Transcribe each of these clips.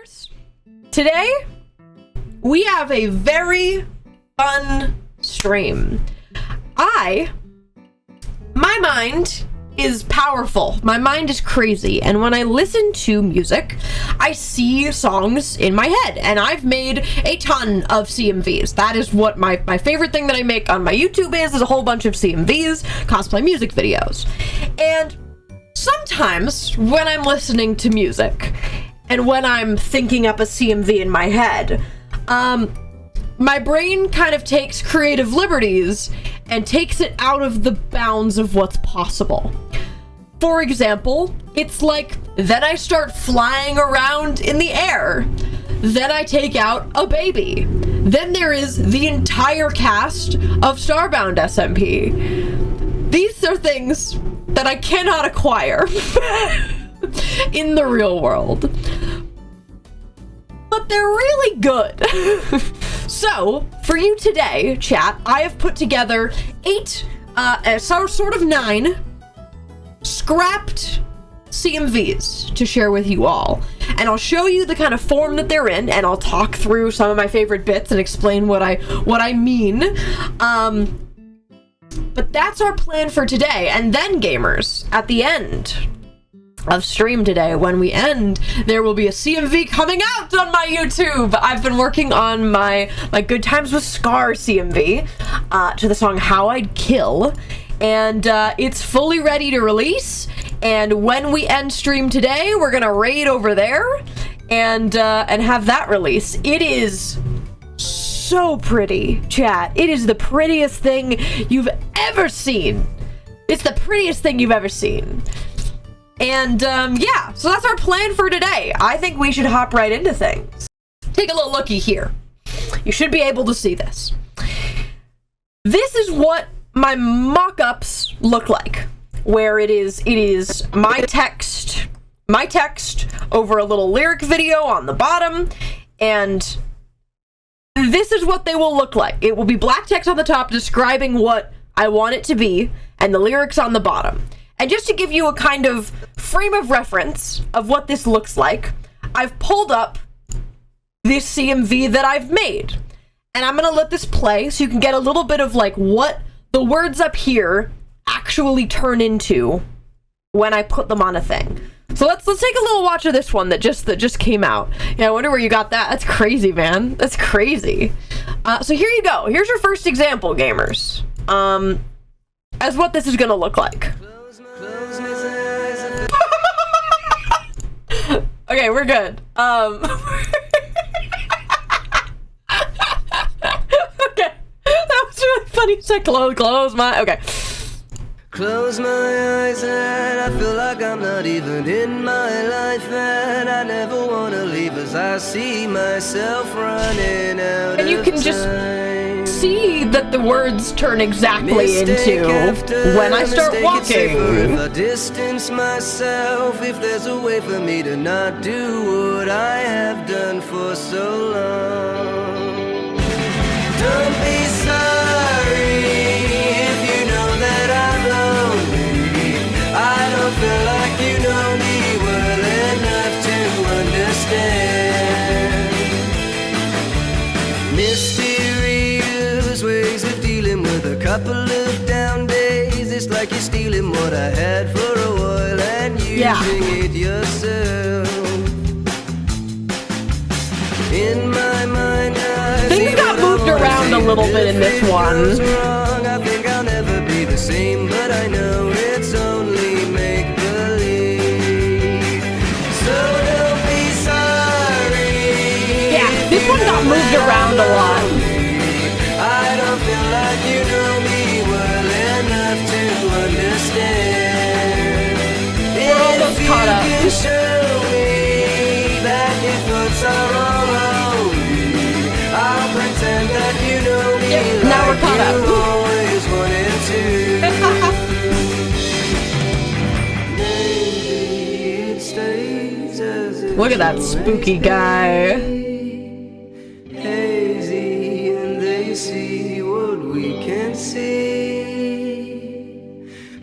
gamers! Today, we have a very fun stream. My mind is powerful. My mind is crazy. And when I listen to music, I see songs in my head. And I've made a ton of CMVs. That is what my favorite thing that I make on my YouTube is a whole bunch of CMVs, cosplay music videos. And sometimes when I'm listening to music and when I'm thinking up a CMV in my head, my brain kind of takes creative liberties and takes it out of the bounds of what's possible. For example, it's like, then I start flying around in the air. Then I take out a baby. Then there is the entire cast of Starbound SMP. These are things that I cannot acquire in the real world. But they're really good. So, for you today, chat, I have put together 9 scrapped CMVs to share with you all. And I'll show you the kind of form that they're in, and I'll talk through some of my favorite bits and explain what I mean. But that's our plan for today. And then, gamers, at the end of stream today, when we end, there will be a CMV coming out on my YouTube. I've been working on my Good Times with Scar CMV to the song How I'd Kill, and it's fully ready to release. And when we end stream today, we're gonna raid over there and have that release. It is so pretty, chat. It is the prettiest thing you've ever seen. It's the prettiest thing you've ever seen. And, yeah, so that's our plan for today. I think we should hop right into things. Take a little looky here. You should be able to see this. This is what my mock-ups look like, where it is my text over a little lyric video on the bottom, and this is what they will look like. It will be black text on the top describing what I want it to be, and the lyrics on the bottom. And just to give you a kind of frame of reference of what this looks like, I've pulled up this CMV that I've made. And I'm gonna let this play so you can get a little bit of like what the words up here actually turn into when I put them on a thing. So let's take a little watch of this one that just came out. Yeah, I wonder where you got that. That's crazy, man. That's crazy. So here you go. Here's your first example, gamers. As what this is gonna look like. Okay, we're good. Okay. That was really funny. You said close my... Okay. Close my eyes and I feel like I'm not even in my life, and I never want to leave as I see myself running out. And you can just see that the words turn exactly into when I start walking. If I distance myself, if there's a way for me to not do what I have done for so long. Don't be sorry if you know that I'm lonely. I don't feel like you know me well enough to understand. Mysterious ways of dealing with a couple of down days. It's like you're stealing what I had for a while and using it yourself. In my mind, things got moved around a little bit in this one. I think I'll never be the same, but I know it's only make-believe. So don't be sorry. Yeah, this one got moved around a lot. I don't feel like you know me well enough to understand. We're almost caught up. If you show me that your thoughts are all only, I'll pretend that you know me. Yep, now we're caught up. You always wanted to. Maybe it stays as it Look at that spooky guy. hazy, and they see what we can see.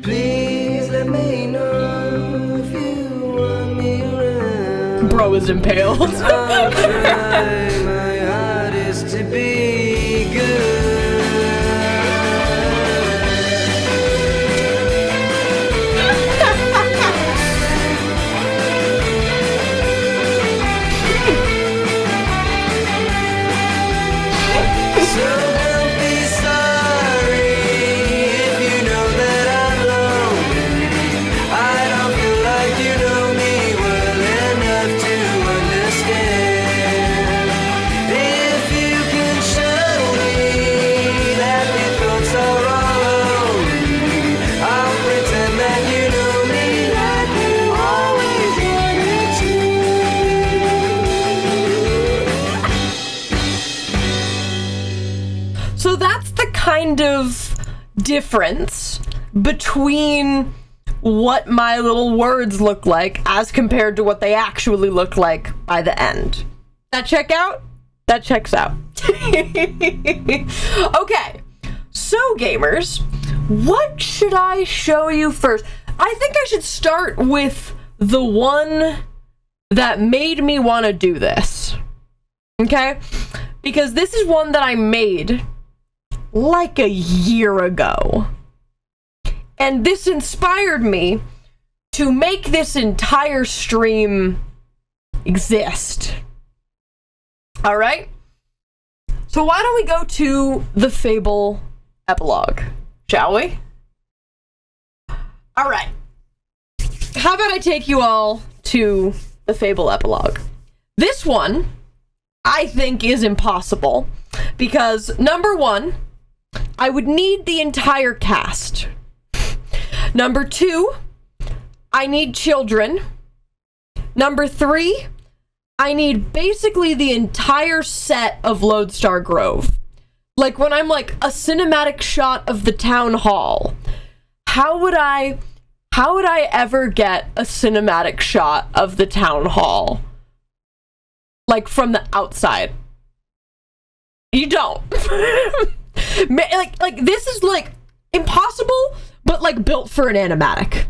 Please let me know if you want me around. Bro was impaled. I'll try my hardest to be good. So don't be sorry if you know that I'm lonely. I don't feel like you know me well enough to understand. If you can show me that your thoughts are all only, I'll pretend that you know me like you always wanted to. So that's the kind of difference between what my little words look like as compared to what they actually look like by the end. That check out? That checks out. Okay, so gamers, what should I show you first? I think I should start with the one that made me want to do this. Okay? Because this is one that I made like a year ago. And this inspired me to make this entire stream exist. Alright? So why don't we go to the Fable epilogue, shall we? Alright. How about I take you all to the Fable epilogue? This one, I think, is impossible. Because, number one, I would need the entire cast. Number two, I need children. Number three, I need basically the entire set of Lodestar Grove. Like when I'm like a cinematic shot of the town hall, how would I ever get a cinematic shot of the town hall? Like from the outside. You don't. like this is like impossible, but like built for an animatic.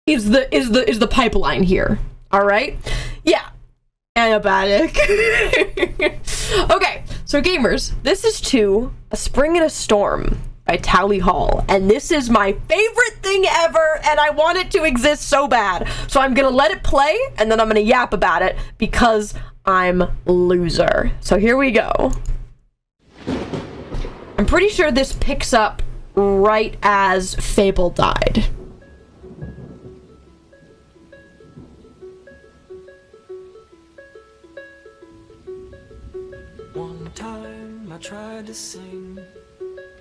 Is the pipeline here? All right? Yeah. Animatic. Okay, so gamers, this is to A Spring and a Storm by Tally Hall, and this is my favorite thing ever, and I want it to exist so bad. So I'm gonna let it play, and then I'm gonna yap about it because I'm loser. So here we go. I'm pretty sure this picks up right as Fable died. One time I tried to sing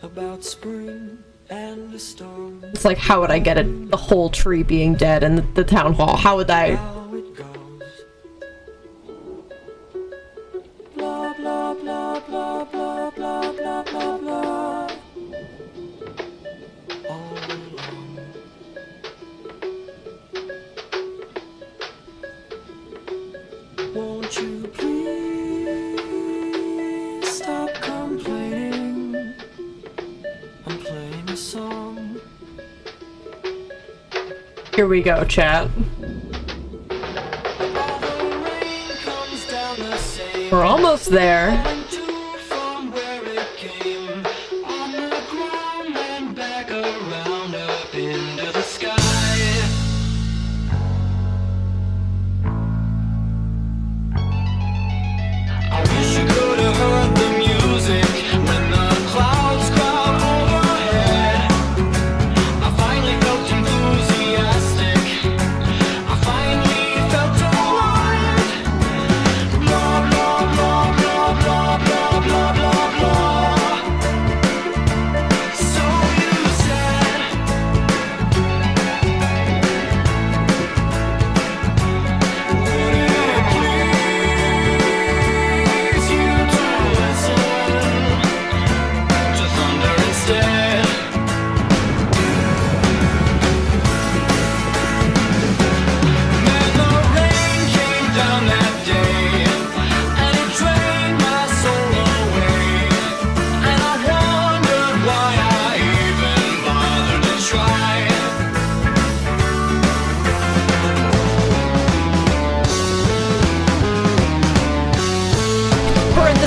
about spring and a storm. It's like, how would I get it? The whole tree being dead and the town hall. How would I? How it goes. Blah blah blah blah blah blah blah blah blah. All along. Won't you please stop complaining? I'm playing a song. Here we go, chat. We're almost there. From where it came, on the ground and back around up into the sky. I wish you could have heard the music when the clouds cloud overhead. I finally felt enthusiastic. I finally felt alive. Blah blah blah blah blah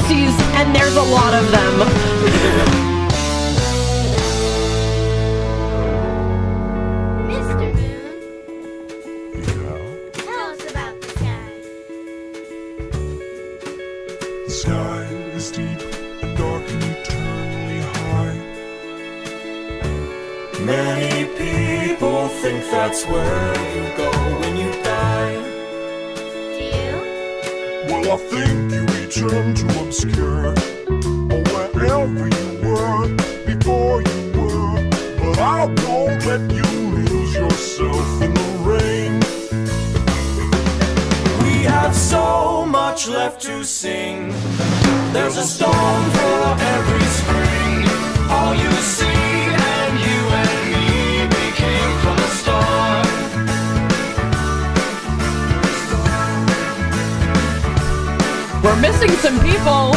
pussies, and there's a lot of them. Mr. Moon, tell us about the sky. The sky is deep and dark and eternally high. Many people think that's where you go when you die. Do you? Well, I think you return to obscure, or wherever you were before you were. But I won't let you lose yourself in the rain. We have so much left to sing. There's a storm for every spring. All you see and you and me became from the start. We're missing some people.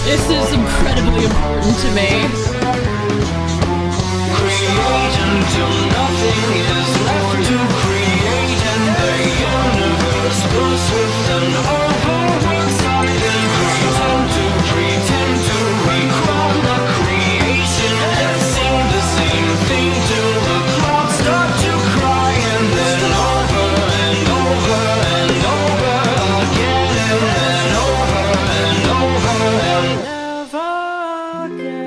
This is incredibly important to me. Create until nothing is left to create, and the universe bursts with an overworld silent. Pretend to recall the creation and sing the same thing till the clouds start to cry, and then over and over and over again, and then over and over and never again.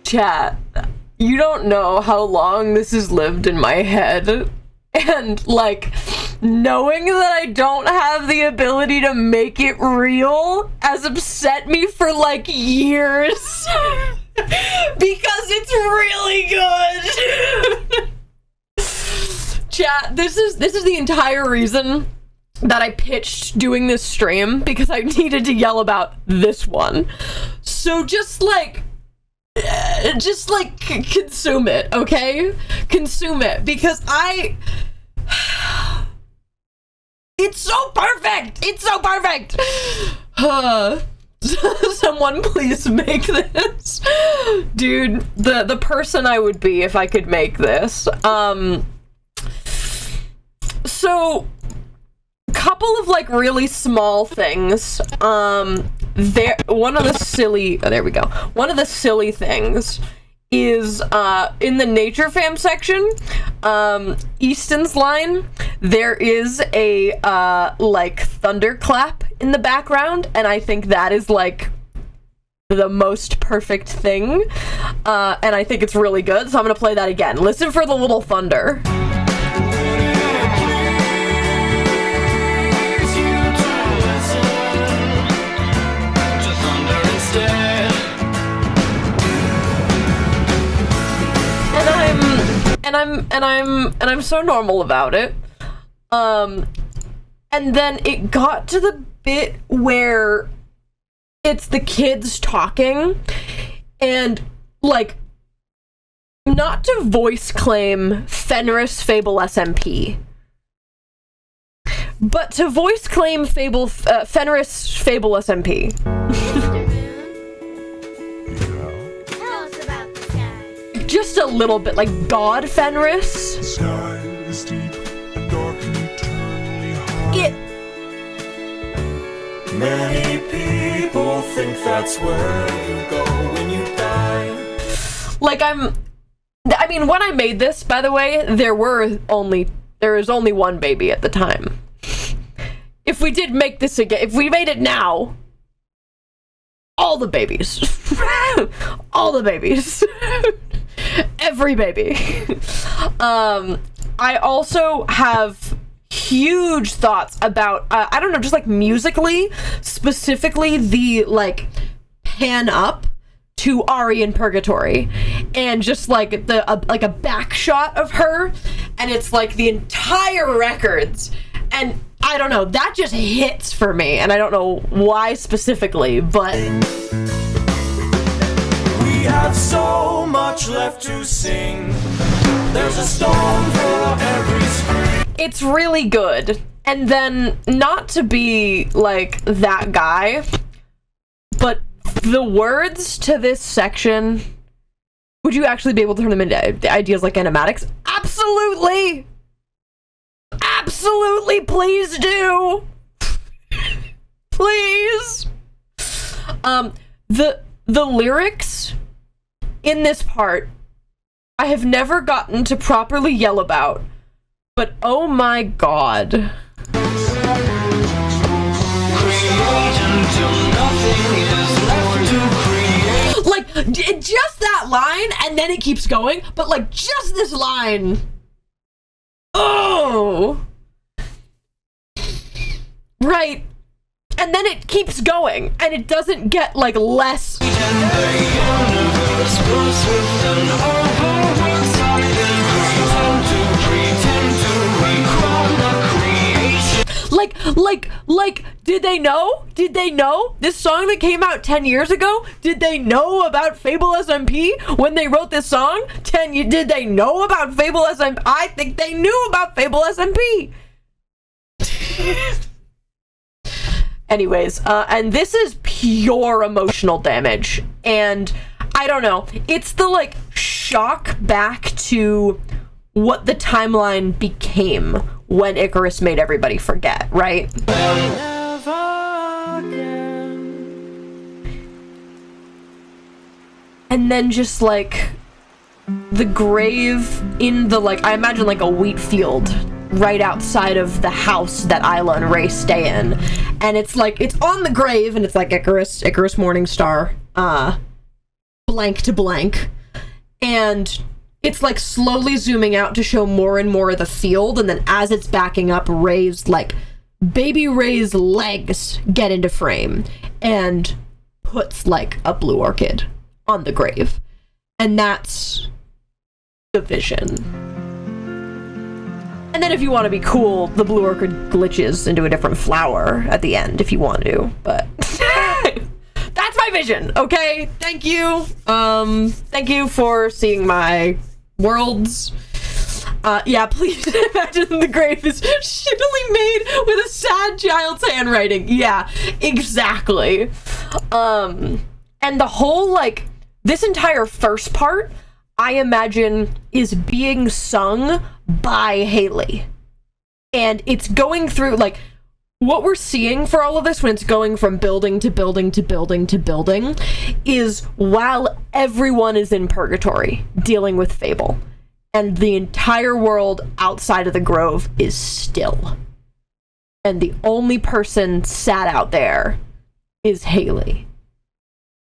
Chat, you don't know how long this has lived in my head, and like knowing that I don't have the ability to make it real has upset me for like years. Because it's really good. Chat, this is the entire reason that I pitched doing this stream, because I needed to yell about this one. So just like consume it, okay? Consume it, because it's so perfect. It's so perfect. Someone please make this. Dude, the person I would be if I could make this. So couple of like really small things. One of the silly things is in the Nature Fam section, Easton's line, there is a like thunderclap in the background, and I think that is like the most perfect thing, and I think it's really good, so I'm gonna play that again. Listen for the little thunder. And I'm so normal about it. And then it got to the bit where it's the kids talking, and like, not to voice claim Fenris Fable SMP, but to voice claim Fenris Fable SMP. Just a little bit, like God Fenris. The sky is deep and dark and eternally high. Many people think that's where you go when you die. Like I mean, when I made this, by the way, there was only one baby at the time. If we did make this again, if we made it now, all the babies. All the babies. Every baby. I also have huge thoughts about, I don't know, just like musically, specifically the like pan up to Ari in Purgatory, and just like like a back shot of her, and it's like the entire records, and I don't know, that just hits for me, and I don't know why specifically, but We have so much left to sing. There's a storm for every spring. it's really good. And then, not to be like that guy, but the words to this section, would you actually be able to turn them into ideas like animatics? Absolutely! Absolutely, please do! Please! The lyrics in this part, I have never gotten to properly yell about, but oh my god. Create until nothing is left to create. Like, just that line, and then it keeps going, but like, just this line. Oh! Right. And then it keeps going, and it doesn't get, like, less. And the universe bursts with an overworld silent pretend to recall the creation. Like, did they know? Did they know? This song that came out 10 years ago? Did they know about Fable SMP when they wrote this song? Did they know about Fable SMP? I think they knew about Fable SMP. Anyways, and this is pure emotional damage, and I don't know, it's the, like, shock back to what the timeline became when Icarus made everybody forget, right? And then just, like, the grave in the, like, I imagine, like, a wheat field right outside of the house that Isla and Ray stay in, and it's like, it's on the grave, and it's like Icarus Morningstar, blank to blank, and it's like slowly zooming out to show more and more of the field, and then as it's backing up, Ray's, like, baby Ray's legs get into frame, and puts, like, a blue orchid on the grave, and that's the vision. And then if you want to be cool, the blue orchid glitches into a different flower at the end if you want to, but that's my vision, okay? Thank you. Thank you for seeing my worlds. Yeah, please imagine the grave is shittily made with a sad child's handwriting. Yeah, exactly. And the whole, like, this entire first part, I imagine, is being sung by Haley. And it's going through, like, what we're seeing for all of this when it's going from building to building to building to building is while everyone is in purgatory dealing with Fable. And the entire world outside of the grove is still. And the only person sat out there is Haley,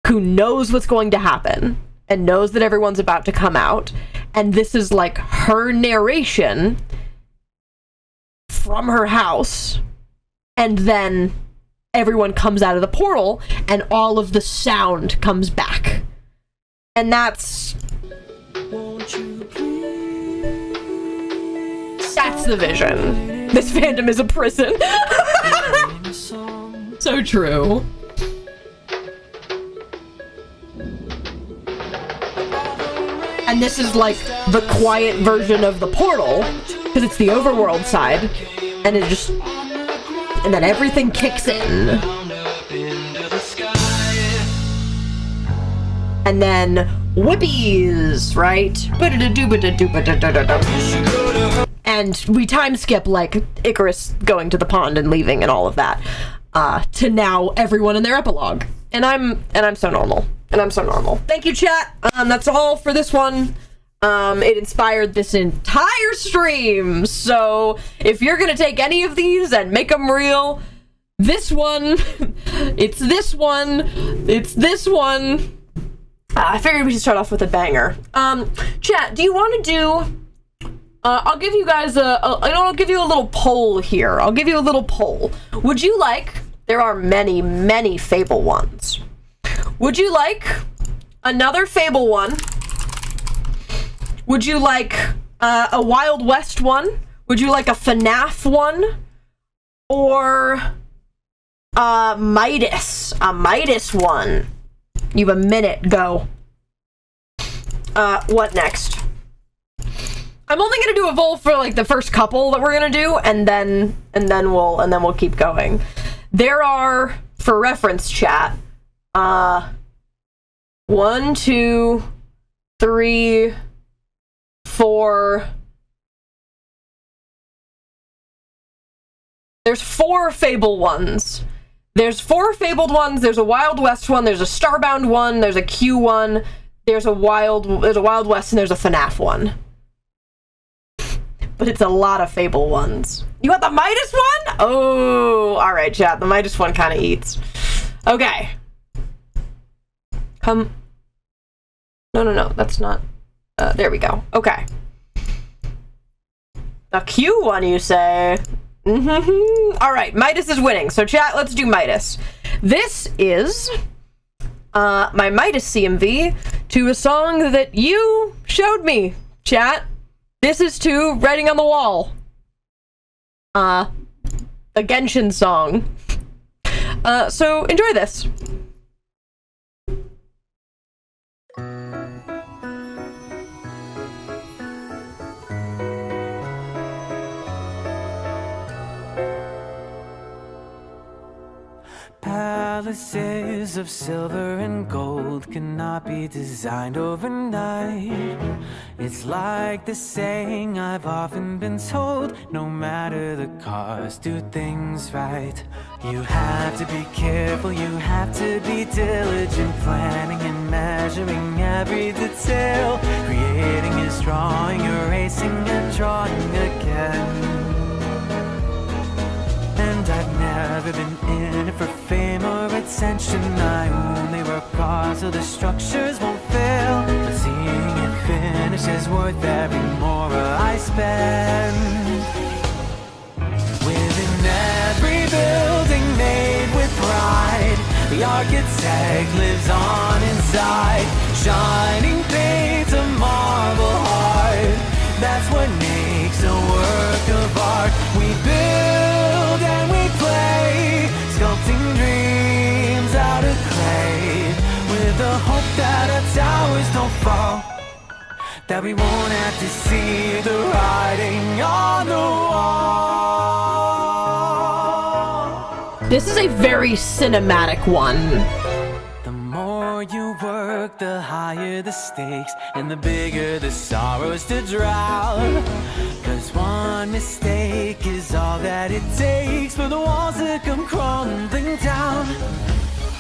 who knows what's going to happen and knows that everyone's about to come out, and this is like her narration from her house, and then everyone comes out of the portal and all of the sound comes back, and that's the vision. This fandom is a prison. So true. And this is like the quiet version of the portal, because it's the overworld side, and it just, and then everything kicks in. And then whippies, right? And we time skip, like, Icarus going to the pond and leaving and all of that, to now everyone in their epilogue. And I'm so normal. And I'm so normal. Thank you, chat. That's all for this one. It inspired this entire stream. So if you're gonna take any of these and make them real, this one, it's this one, it's this one. I figured we should start off with a banger. Chat, do you want to do? I'll give you guys I'll give you a little poll here. I'll give you a little poll. Would you like? There are many, many Fable ones. Would you like another Fable one? Would you like a Wild West one? Would you like a FNAF one? Or Midas? A Midas one. You have a minute, go. What next? I'm only gonna do Evolve for like the first couple that we're gonna do, and then we'll keep going. There are, for reference, chat, 1, 2, 3, 4. There's 4 Fable ones. There's 4 Fabled ones. There's a Wild West one. There's a Starbound one. There's a Q one. There's a Wild West, and there's a FNAF one. But it's a lot of Fable ones. You want the Midas one? Oh, all right, chat. The Midas one kind of eats. Okay. Come. No. That's not. There we go. Okay. The Q one, you say? All right, Midas is winning. So, chat, let's do Midas. This is my Midas CMV to a song that you showed me, chat. This is to Writing on the Wall. A Genshin song. So enjoy this. Palaces of silver and gold cannot be designed overnight. It's like the saying I've often been told, no matter the cost, do things right. You have to be careful, you have to be diligent, planning and measuring every detail. Creating is drawing, erasing and drawing again. And I've never been in it for fame or attention. I only work hard so the structures won't fail. But seeing it finish is worth every mora I spend. Within every building made with pride, the architect lives on inside. Shining paint, a marble heart, that's what makes a work of art. We build and we play, sculpting dreams out of clay, with the hope that our towers don't fall, that we won't have to see the writing on the wall. This is a very cinematic one. The more you work, the higher the stakes, and the bigger the sorrows to drown. 'Cause one mistake is all that it takes for the walls to come crumbling down.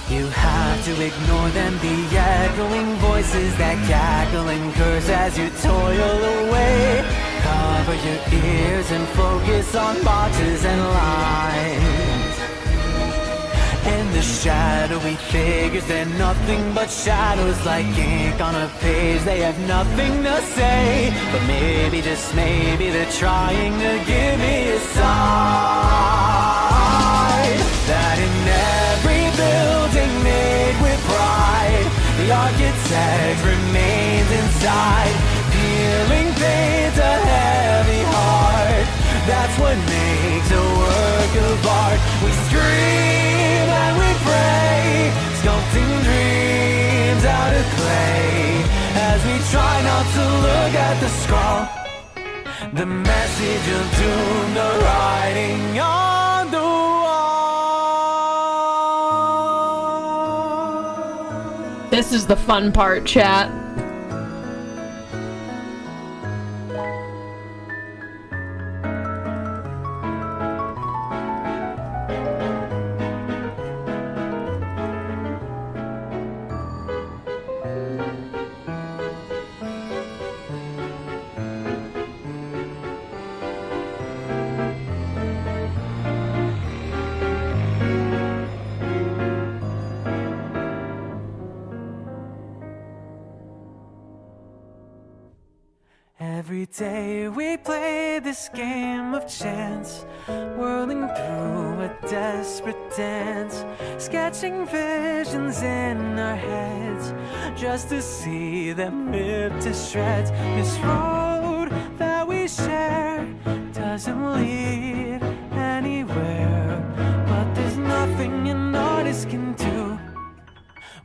You have to ignore them, the echoing voices that cackle and curse as you toil away. Cover your ears and focus on boxes and lines. And the shadowy figures, they're nothing but shadows, like ink on a page. They have nothing to say, but maybe, just maybe, they're trying to give me a sign that in every building made with pride, the architect remains inside. Feeling pain's a heavy heart, that's what makes a work of art. We scream and we pray, sculpting dreams out of clay, as we try not to look at the scroll, the message of doom, the writing on the wall. This is the fun part, chat. Every day we play this game of chance, whirling through a desperate dance, sketching visions in our heads, just to see them ripped to shreds. This road that we share doesn't lead anywhere, but there's nothing an artist can do.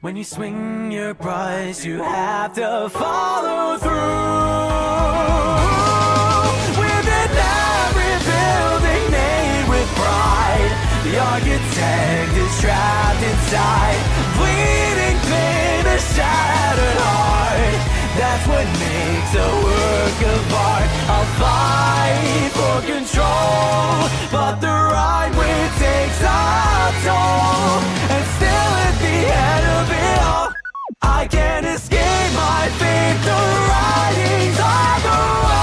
When you swing your brush, you have to follow through. Within every building made with pride, the architect is trapped inside, bleeding pain, a shattered heart. That's what makes a work of art. I'll fight for control, but the right way takes a toll. And still at the end of it all, I can't escape my fate. The writings on the wall.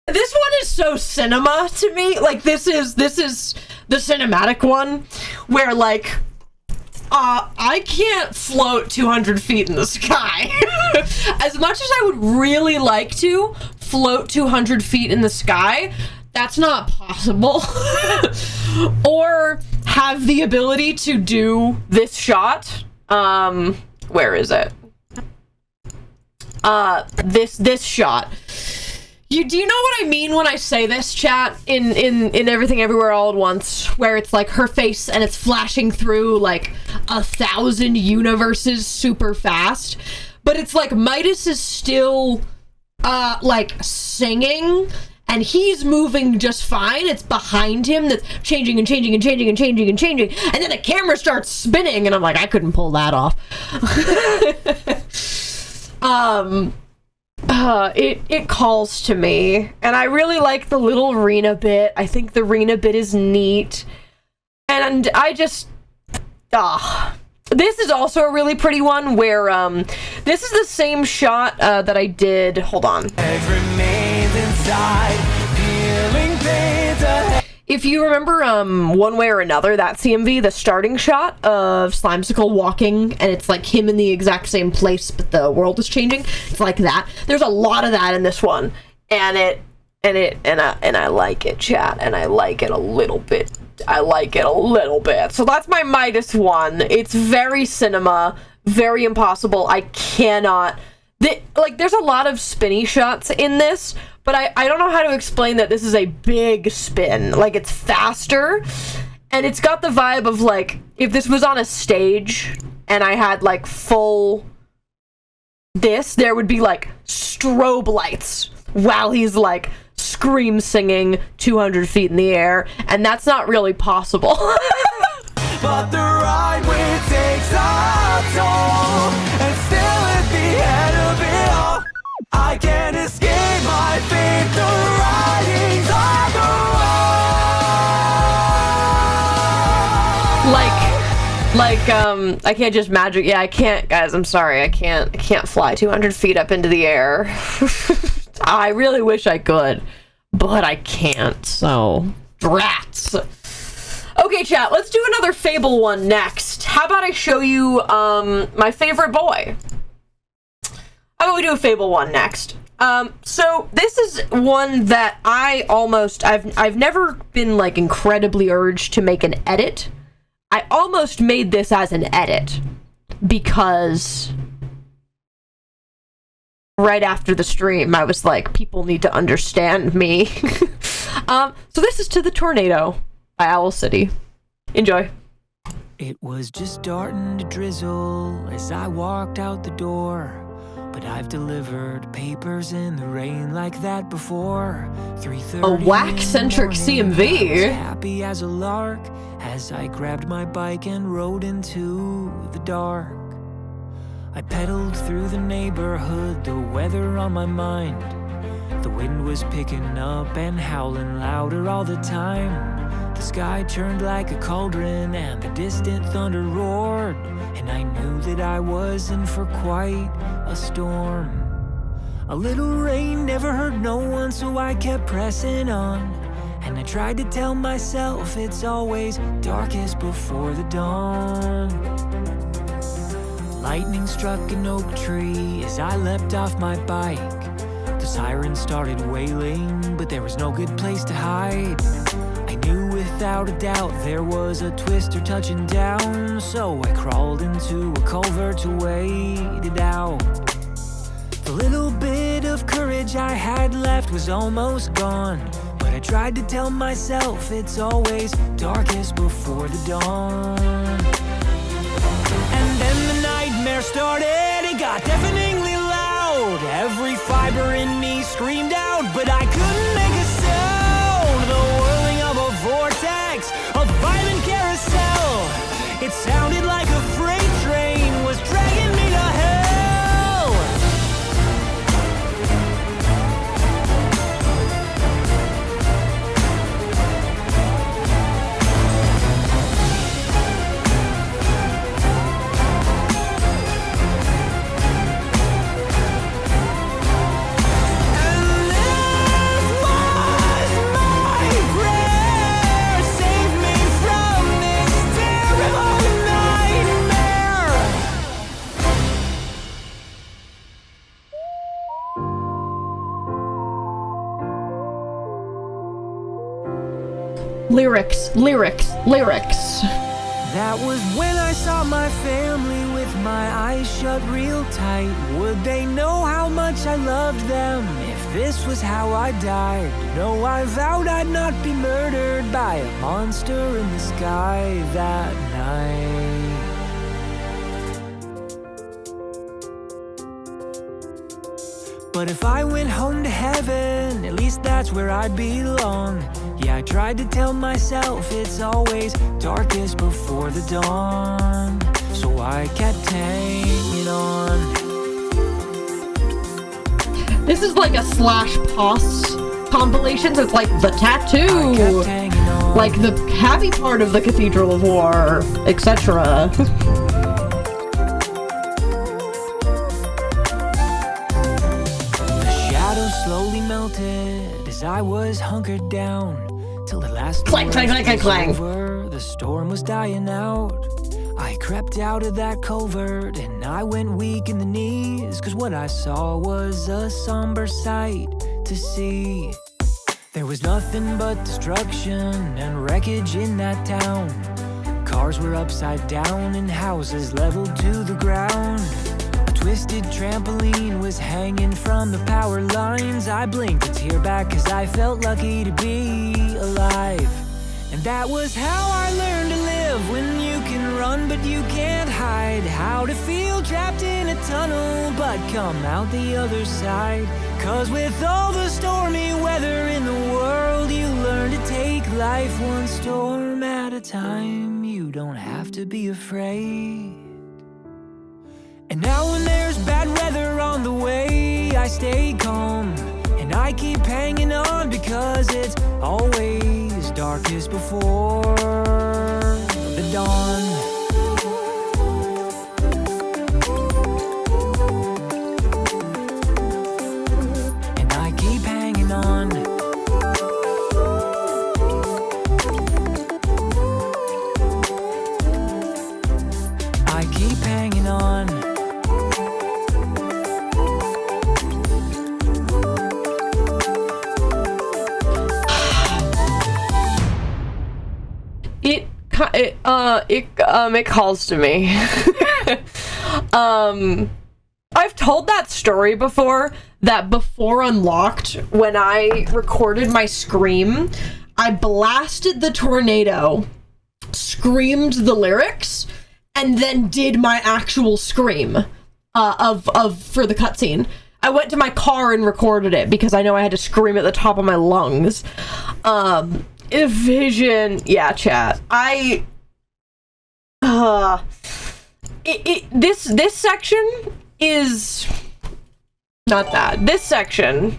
This one is so cinema to me. Like, this is the cinematic one where, like, I can't float 200 feet in the sky. As much as I would really like to float 200 feet in the sky, that's not possible. Or have the ability to do this shot. Where is it? This shot. Do you know what I mean when I say this, chat? In Everything Everywhere All at Once, where it's like her face and it's flashing through like 1,000 universes super fast, but it's like Midas is still like singing and he's moving just fine. It's behind him that's changing and changing and changing and changing and changing, and then the camera starts spinning and I'm like, I couldn't pull that off. It calls to me, and I really like the little Rena bit. I think the Rena bit is neat, and I just, this is also a really pretty one where, this is the same shot, that I did, hold on. remains inside, feeling pain to If you remember, One Way or Another, that CMV, the starting shot of Slimesicle walking, and it's like him in the exact same place, but the world is changing. It's like that. There's a lot of that in this one, and I like it, chat, and I like it a little bit. I like it a little bit. So that's my Midas one. It's very cinema, very impossible. I cannot. There's a lot of spinny shots in this, but I don't know how to explain that this is a big spin. Like, it's faster, and it's got the vibe of, like, if this was on a stage, and I had, like, full this, there would be, like, strobe lights while he's, like, scream singing 200 feet in the air, and that's not really possible. but the right way takes a toll, and still at the end of it all, I can't escape my fate. The writings on the wall. I can't just magic. Yeah, I can't, guys. I'm sorry. I can't fly 200 feet up into the air. I really wish I could, but I can't. So, brats. Okay, chat, let's do another Fable one next. How about I show you my favorite boy? How about we do a Fable one next? So this is one that I've never been like incredibly urged to make an edit. I almost made this as an edit because right after the stream I was like, people need to understand me. So this is To the Tornado by Owl City. Enjoy. It was just starting to drizzle as I walked out the door, but I've delivered papers in the rain like that before. 3:30 A whack-centric in the morning, CMV. I was happy as a lark as I grabbed my bike and rode into the dark. I pedaled through the neighborhood, the weather on my mind. The wind was picking up and howling louder all the time. The sky turned like a cauldron and the distant thunder roared, and I knew that I was in for quite a storm. A little rain never hurt no one, so I kept pressing on. And I tried to tell myself it's always darkest before the dawn. Lightning struck an oak tree as I leapt off my bike. The siren started wailing, but there was no good place to hide. I knew without a doubt there was a twister touching down, so I crawled into a culvert to wait it out. The little bit of courage I had left was almost gone, but I tried to tell myself it's always darkest before the dawn. And then the nightmare started, it got deafeningly loud. Every fiber in me screamed out, but I couldn't make a sound. The whirling of a vortex, a violent carousel. It sounded like a freight train was dragging me to hell. Lyrics, lyrics, lyrics. That was when I saw my family with my eyes shut real tight. Would they know how much I loved them if this was how I died? No, I vowed I'd not be murdered by a monster in the sky that night. But if I went home to heaven, at least that's where I'd belong. Yeah, I tried to tell myself it's always darkest before the dawn, so I kept hanging on. This is like a slash pos compilation, so it's like the I kept tattoo, hanging on. like the happy part of the Cathedral of War, etc. The shadows slowly melted as I was hunkered down, till the last Clang, clang, clang, clang, clang. was over, the storm was dying out. I crept out of that culvert and I went weak in the knees, cause what I saw was a somber sight to see. There was nothing but destruction and wreckage in that town. Cars were upside down and houses leveled to the ground. A twisted trampoline was hanging from the power lines. I blinked a tear back cause I felt lucky to be alive. And that was how I learned to live, when you can run but you can't hide. How to feel trapped in a tunnel but come out the other side. Cause with all the stormy weather in the world, you learn to take life one storm at a time. You don't have to be afraid. And now when there's bad weather on the way, I stay calm and I keep hanging on, because it's always darkest before the dawn. And I keep hanging on. I keep hanging on. It calls to me. I've told that story before, that before Unlocked, when I recorded my scream, I blasted the tornado, screamed the lyrics, and then did my actual scream for the cutscene. I went to my car and recorded it because I know I had to scream at the top of my lungs. Vision, yeah, chat. This section is not that. This section.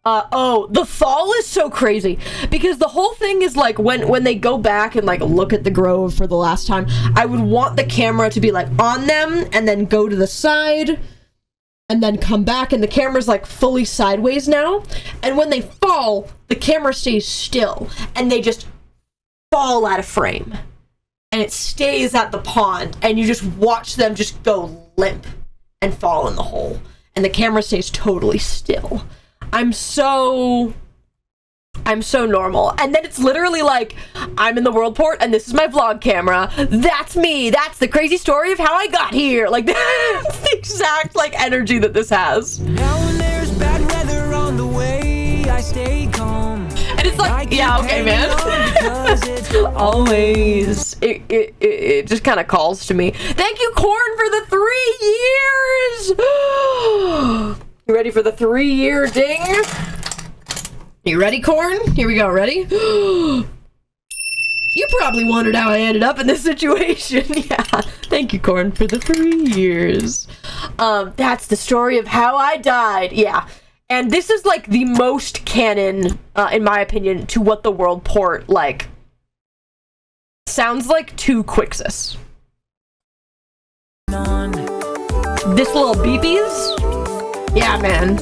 The fall is so crazy because the whole thing is like when they go back and like look at the grove for the last time, I would want the camera to be like on them and then go to the side and then come back, and the camera's like fully sideways now. And when they fall, the camera stays still, and they just fall out of frame. And it stays at the pond, and you just watch them just go limp and fall in the hole. And the camera stays totally still. I'm so normal. And then it's literally like, I'm in the world port, and this is my vlog camera. That's me. That's the crazy story of how I got here. Like, that's the exact, like, energy that this has. Now when there's bad weather on the way, I stay calm. And it's like, yeah, okay, man. Always. It just kind of calls to me. Thank you, Corn, for the 3 years. You ready for the 3-year ding? You ready, Corn? Here we go. Ready? You probably wondered how I ended up in this situation. Yeah. Thank you, Corn, for the 3 years. That's the story of how I died. Yeah. And this is, like, the most canon, in my opinion, to what the world port, like, sounds like to Quixis. This little beepies? Yeah, man.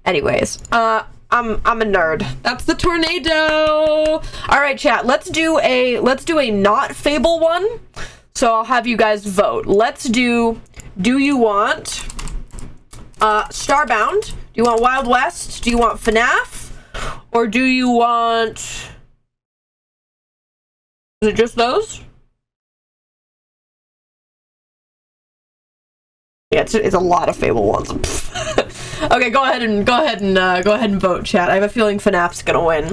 Anyways, I'm a nerd. That's the tornado. All right, chat. Let's do a not Fable one. So I'll have you guys vote. Let's do you want Starbound? Do you want Wild West? Do you want FNAF? Or do you want... Is it just those? Yeah, it's a lot of Fable ones. Okay, go ahead and vote, chat. I have a feeling FNAF's gonna win.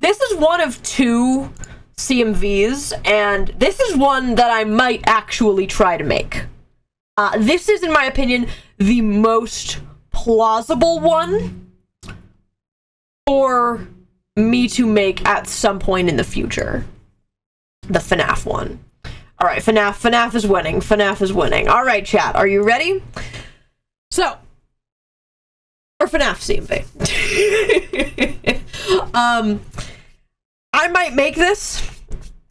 This is one of 2 CMVs, and this is one that I might actually try to make. This is, in my opinion, the most plausible one for me to make at some point in the future. The FNAF one. All right, FNAF is winning. FNAF is winning. All right, chat, are you ready? So, or FNAF CMV. I might make this,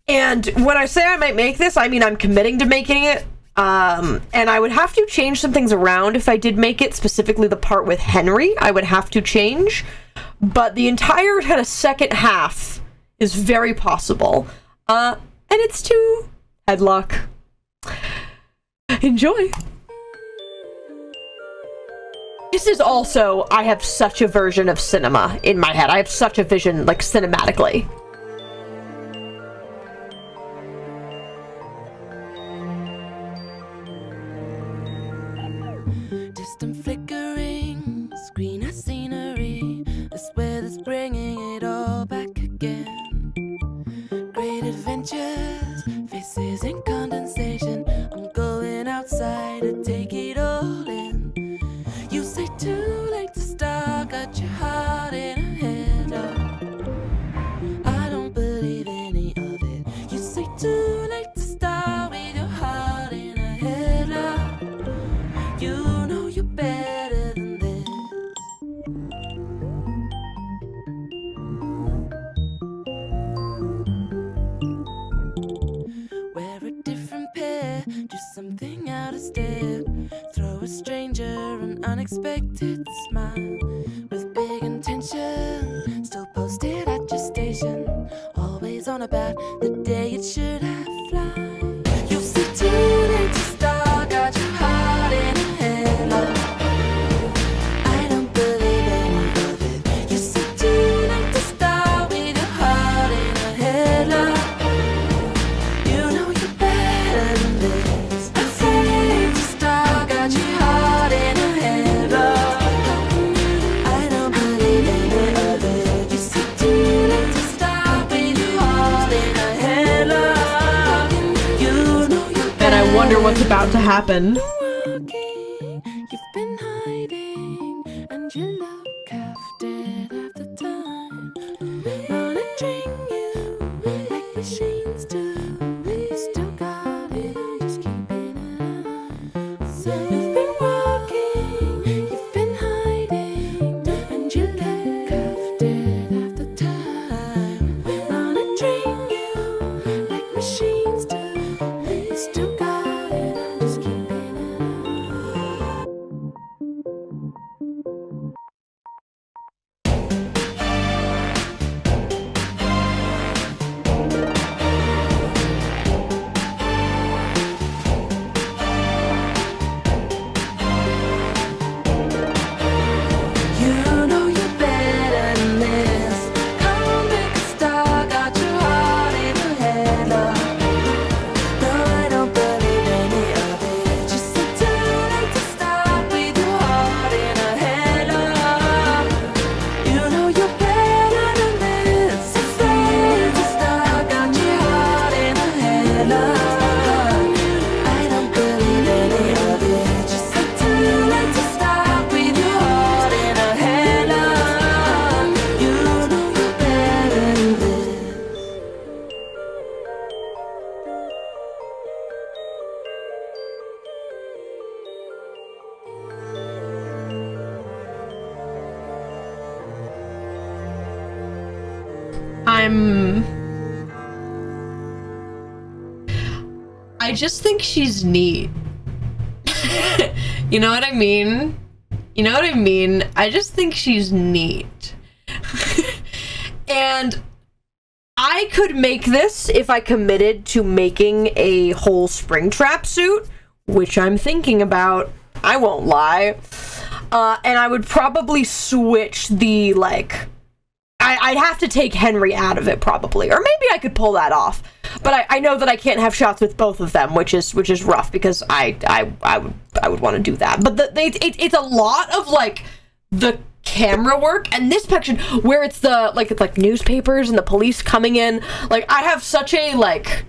and when I say I might make this, I mean I'm committing to making it. And I would have to change some things around if I did make it, specifically the part with Henry. I would have to change, but the entire kind of second half is very possible. And it's to Headlock. Enjoy. This is also, I have such a version of cinema in my head. I have such a vision, like, cinematically. Distant flickering, screen has scenery. I swear that's bringing it all back again. Great adventures, faces in condensation. I'm going outside to take it all in. You say too late to start, got your heart in a headlock. I don't believe any of it. You say too late to start with your heart in a headlock. You know you're better than this. Wear a different pair, do something out of step. Throw a stranger an unexpected smile. With big intention, still posted at your station. Always on about the day it should have fly. You see too late to start, got your heart in a headlock. I don't believe any of it. You see too late to start with your heart in a headlock. You know you're better than this. I say to start, got your heart in a headlock. I don't believe any of it. You see too late to start with your heart in a headlock. You know you're And I wonder what's about to happen. walking, you've been hiding, and you look half dead half the time. Monitoring you like machines do. You still got it, I'm just keeping an eye. So you've been walking, you've been hiding, and you look half dead half the time. Monitoring you like machines do. You still got it, I'm just keeping I just think she's neat. You know what I mean? You know what I mean? I just think she's neat. And I could make this if I committed to making a whole Springtrap suit, which I'm thinking about. I won't lie. And I would probably switch the, like... I'd have to take Henry out of it, probably. Or maybe I could pull that off. But I know that I can't have shots with both of them, which is rough, because I would want to do that. But it's a lot of, like, the camera work, and this section where it's like newspapers and the police coming in. Like, I have such a, like...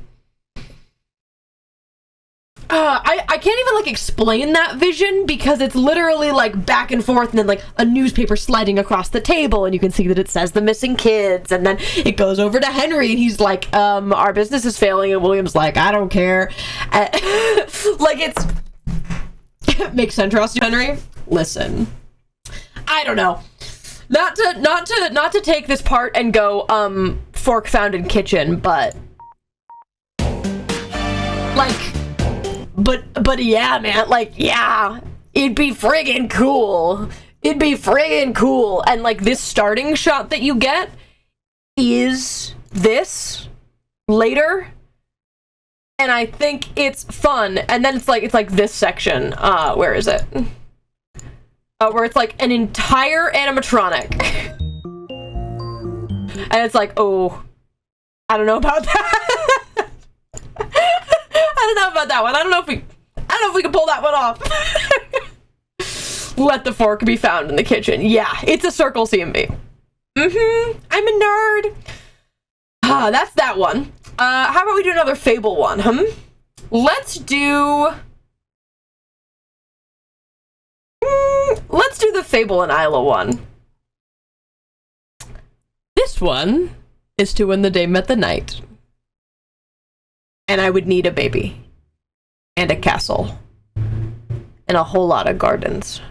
I can't even, like, explain that vision, because it's literally, like, back and forth, and then, like, a newspaper sliding across the table, and you can see that it says the missing kids, and then it goes over to Henry, and he's like, our business is failing, and William's like, I don't care. Like, it's... Makes sense, trust Henry? Listen. I don't know. Not to take this part and go, fork found in kitchen, but... Like... But yeah, man, like, yeah, it'd be friggin' cool. It'd be friggin' cool. And, like, this starting shot that you get is this later. And I think it's fun. And then it's like this section. Where is it? Where it's, like, an entire animatronic. And it's like, oh, I don't know about that. I don't know about that one. I don't know if we can pull that one off. Let the fork be found in the kitchen. Yeah, it's a circle CMV. I'm a nerd. That's that one. How about we do another Fable one, Let's do the Fable and Isla one. This one is to when the day met the night. And I would need a baby. And a castle. And a whole lot of gardens.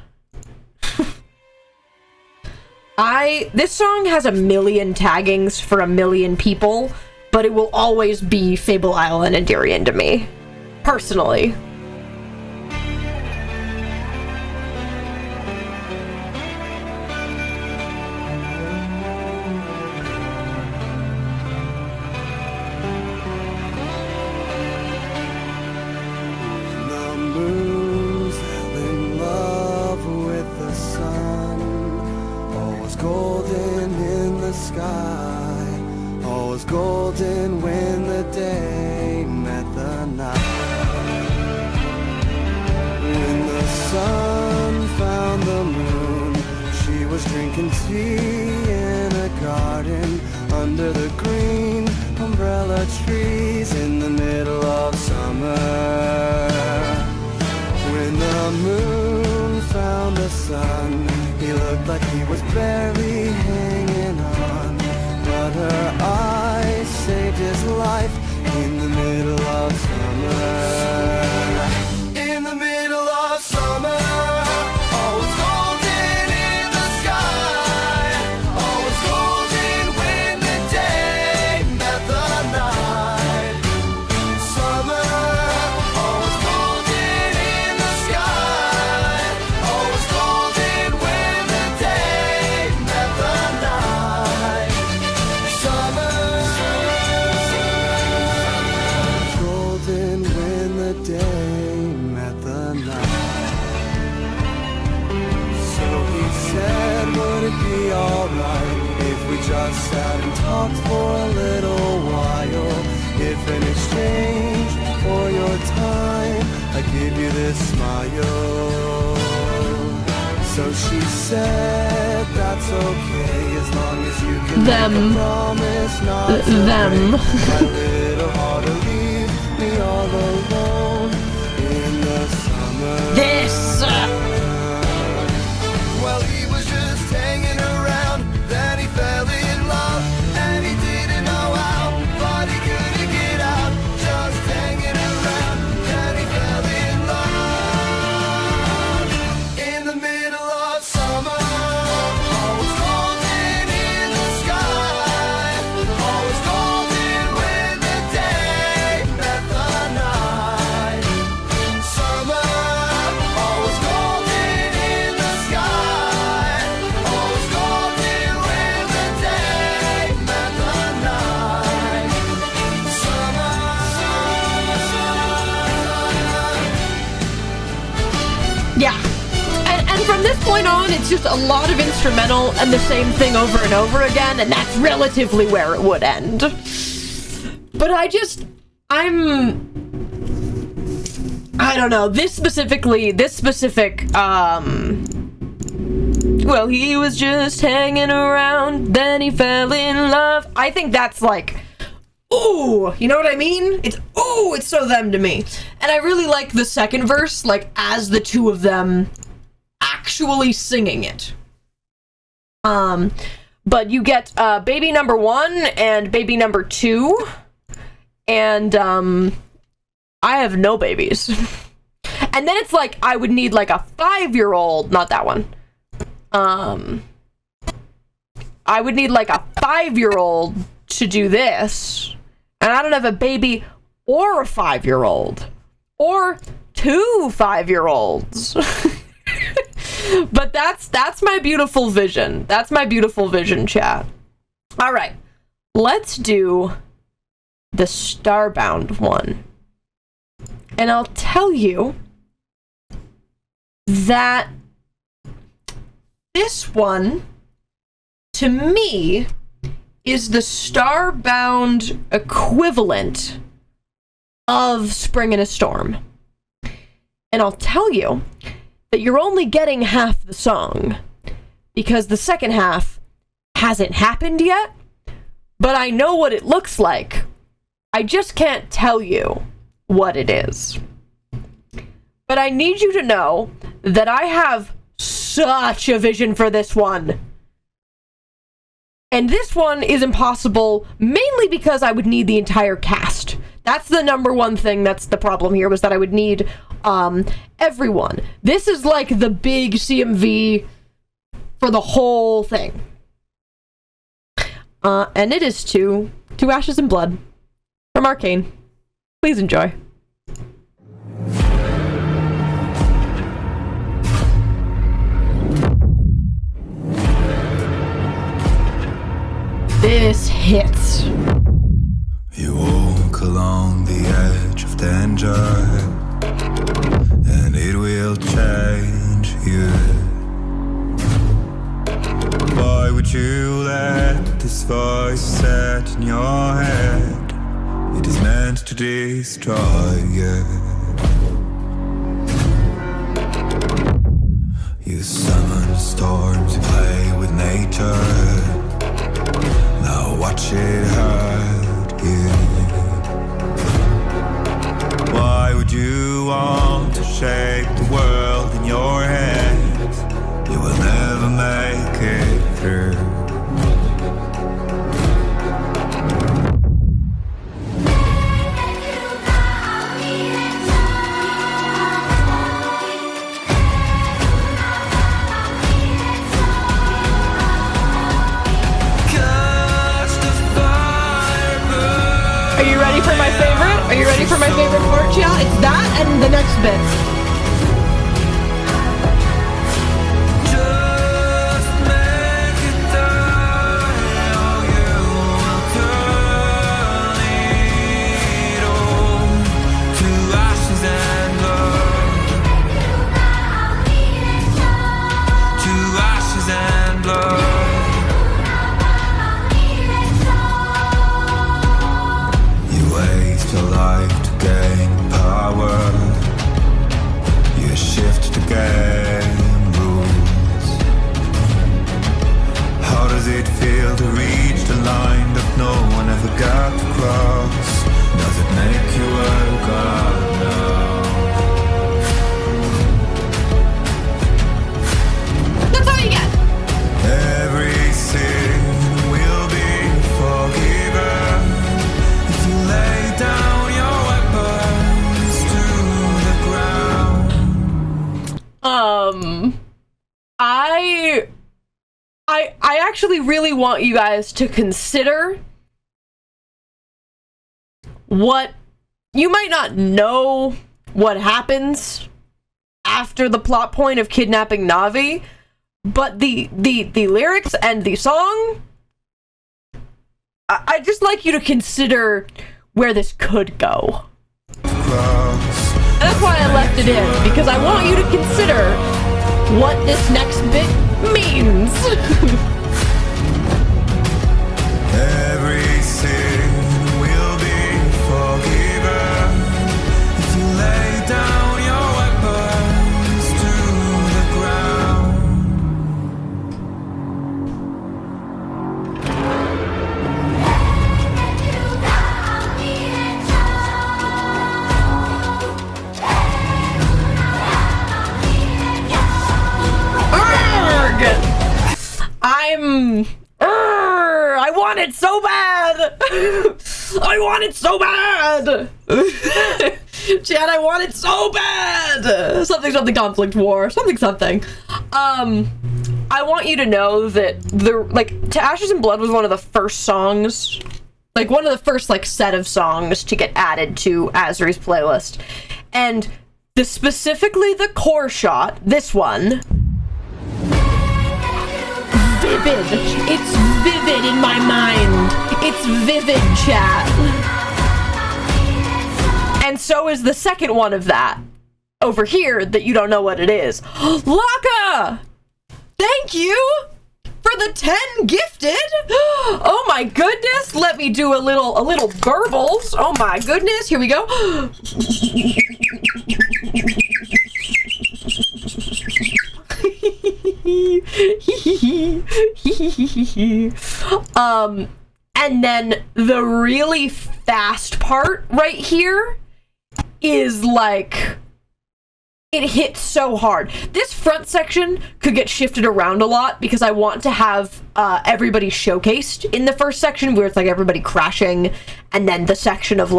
This song has 1 million taggings for 1 million people, but it will always be Fable Isle and Endirian to me. Personally. then from this point on, it's just a lot of instrumental and the same thing over and over again, and that's relatively where it would end. But I don't know, this specific, well, he was just hanging around, then he fell in love. I think that's like, ooh, you know what I mean? It's so them to me. And I really like the second verse, like, as the two of them actually singing it. But you get, baby number 1 and baby number 2. And, I have no babies. And then it's like, I would need like a 5-year-old, not that one. I would need like a 5-year-old to do this. And I don't have a baby or a 5-year-old. Or 2 5-year-olds. But that's my beautiful vision. That's my beautiful vision, chat. All right. Let's do the Starbound one. And I'll tell you that this one, to me, is the Starbound equivalent of Spring in a Storm. And I'll tell you that you're only getting half the song, because the second half hasn't happened yet, but I know what it looks like. I just can't tell you what it is. But I need you to know that I have such a vision for this one. And this one is impossible, mainly because I would need the entire cast. That's the number one thing that's the problem here, was that I would need everyone. This is like the big CMV for the whole thing. And it is to Ashes and Blood from Arcane. Please enjoy. This hits. You walk along the edge of danger, and it will change you. Why would you let this voice set in your head? It is meant to destroy you. You summon storms, you play with nature. Now watch it hurt you. Why would you want to shape the world in your hands? You will never make it through. Are you ready for my favorite part, chat? It's that and the next bit. Just make it die, or you will turn it all to ashes and blood. To ashes and blood. Your life to gain power. You shift the game rules. How does it feel to reach the line that no one ever got to cross? Does it make you a god now? That's all you get. Every sin will be forgiven if you lay down your weapons to the ground. I actually really want you guys to consider what you might not know what happens after the plot point of kidnapping Navi, but the lyrics and the song, I'd just like you to consider where this could go. And that's why I left it in, because I want you to consider what this next bit means. Every sin will be forgiven if you lay down your weapons to the ground. I want it so bad. I want it so bad. Chad, I want it so bad. Something conflict war. Something. I want you to know that To Ashes and Blood was one of the first songs, like one of the first set of songs to get added to Azri's playlist. And specifically the core shot, this one, vivid. It's vivid in my mind. It's vivid, chat. And so is the second one of that over here that you don't know what it is. Laka! Thank you for the 10 gifted. Oh my goodness. Let me do a little burbles. Oh my goodness. Here we go. And then the really fast part right here is it hits so hard. This front section could get shifted around a lot because I want to have everybody showcased in the first section where it's everybody crashing, and then the section of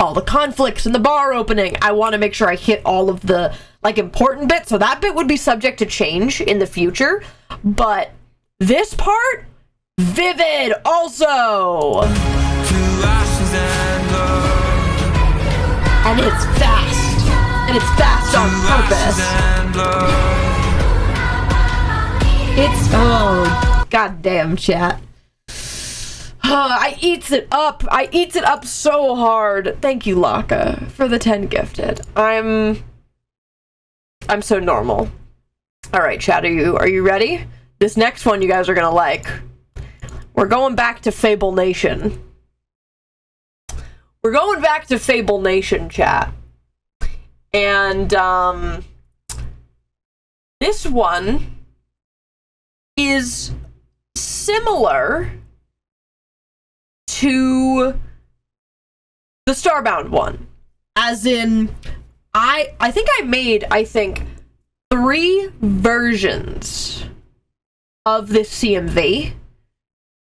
all the conflicts and the bar opening. I want to make sure I hit all of the important bits, so that bit would be subject to change in the future. But this part, vivid also. And it's fast. And it's fast on purpose. It's goddamn chat. I eats it up so hard. Thank you, Laka, for the 10 gifted. I'm so normal. All right, chat, are you ready? This next one you guys are gonna like. We're going back to Fable Nation. We're going back to Fable Nation, chat. And this one is similar to the Starbound one. As in, I think I made 3 versions of this CMV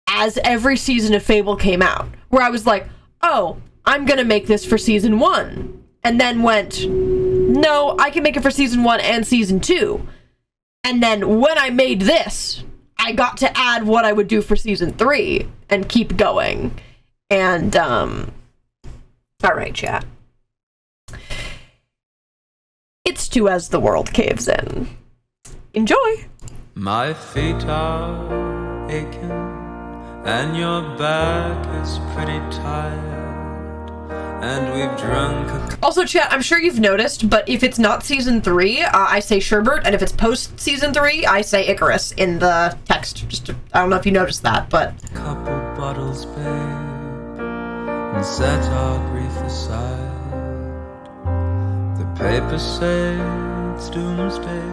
as every season of Fable came out. Where I was like, oh, I'm gonna make this for season 1. And then went, no, I can make it for season 1 and season 2. And then when I made this, I got to add what I would do for season 3 and keep going. And, alright, chat. It's 2 As the World Caves In. Enjoy! My feet are aching, and your back is pretty tired. And we've drunk. Also, chat, I'm sure you've noticed, but if it's not season 3, I say Sherbert, and if it's post season 3, I say Icarus in the text. I don't know if you noticed that, but. Couple bottles, babe, and set our grief aside. The papers say it's doomsday.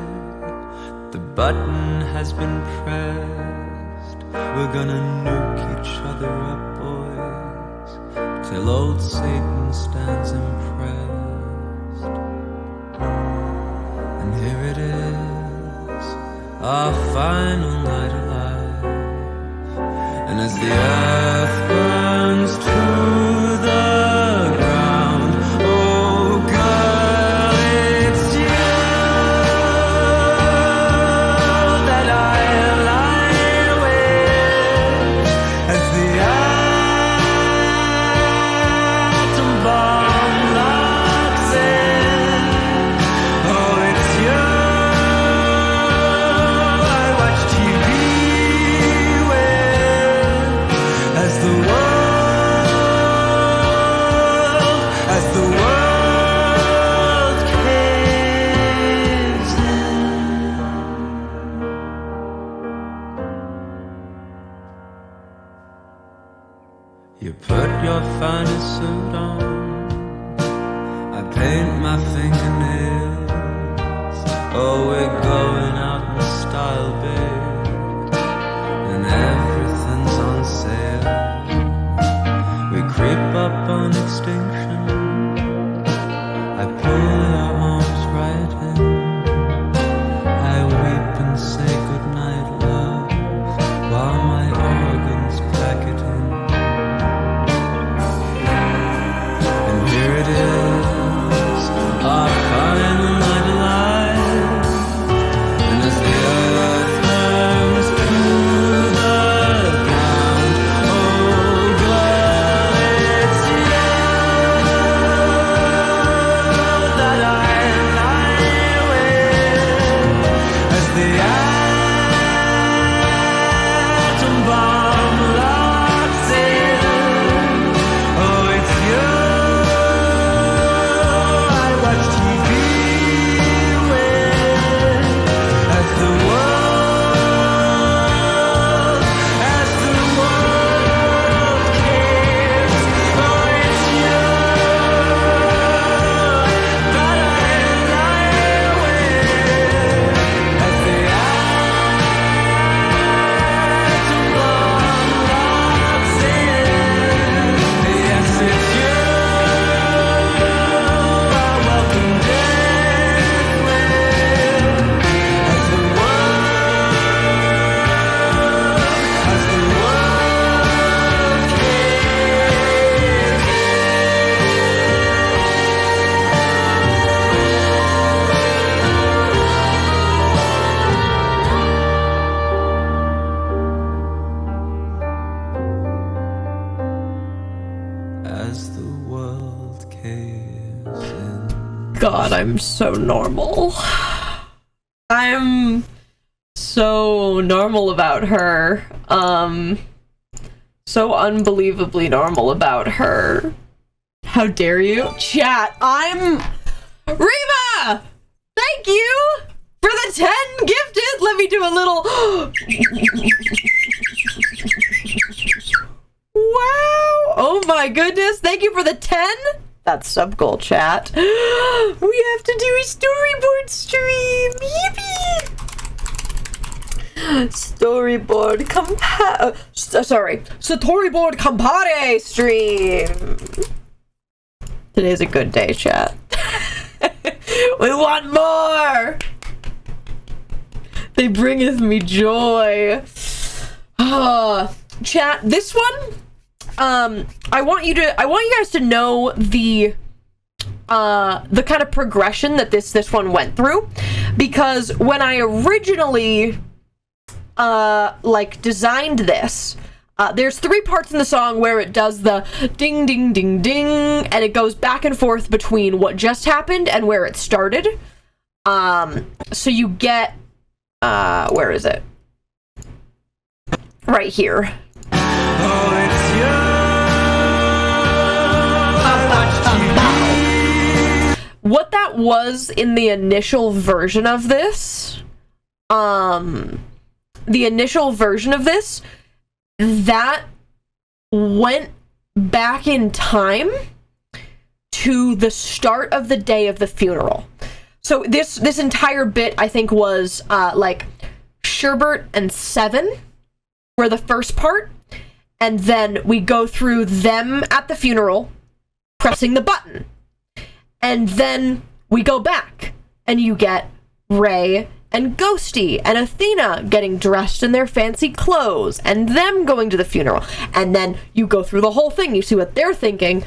The button has been pressed. We're gonna nuke each other up, boys, till old Satan stands impressed. And here it is, our final night alive. And as the earth burns to the ground, oh girl, it's you that I lie with. As the atom bomb locks in, oh it's you I watch TV with. You put your finest suit on. I paint my fingernails. Oh, we're going out in style, babe. And everything's on sale. We creep up on extinction. I pull your arms right in. I weep and say goodnight, love, while my organs pack it in. And here it is, our final night alive. And as the earth turns to the ground, oh girl, it's you that I lie with. As the atom bomb locks in, oh it's you I watch TV with. As the world cares, oh it's you that I lie with. As the atom bomb locks in, yes it's you I welcome death with. As the world as the world caves in. God, I'm so normal. I'm so normal about her. So unbelievably normal about her. How dare you? Chat, I'm... Reba! Thank you for the 10 gifted! Let me do a little... Wow! Oh my goodness, thank you for the 10! That's sub goal, chat. We have to do a storyboard stream! Yippee! Storyboard compare stream! Today's a good day, chat. We want more! They bringeth me joy. Chat, this one, I want you guys to know the kind of progression that this one went through, because when I originally designed this, there's 3 parts in the song where it does the ding ding ding ding, and it goes back and forth between what just happened and where it started. So you get where is it? Right here. Oh, it's you. What that was in the initial version of this, that went back in time to the start of the day of the funeral. So this entire bit, I think, was Sherbert and Seven were the first part, and then we go through them at the funeral pressing the button, and then we go back and you get Ray and Ghosty and Athena getting dressed in their fancy clothes and them going to the funeral, and then you go through the whole thing, you see what they're thinking,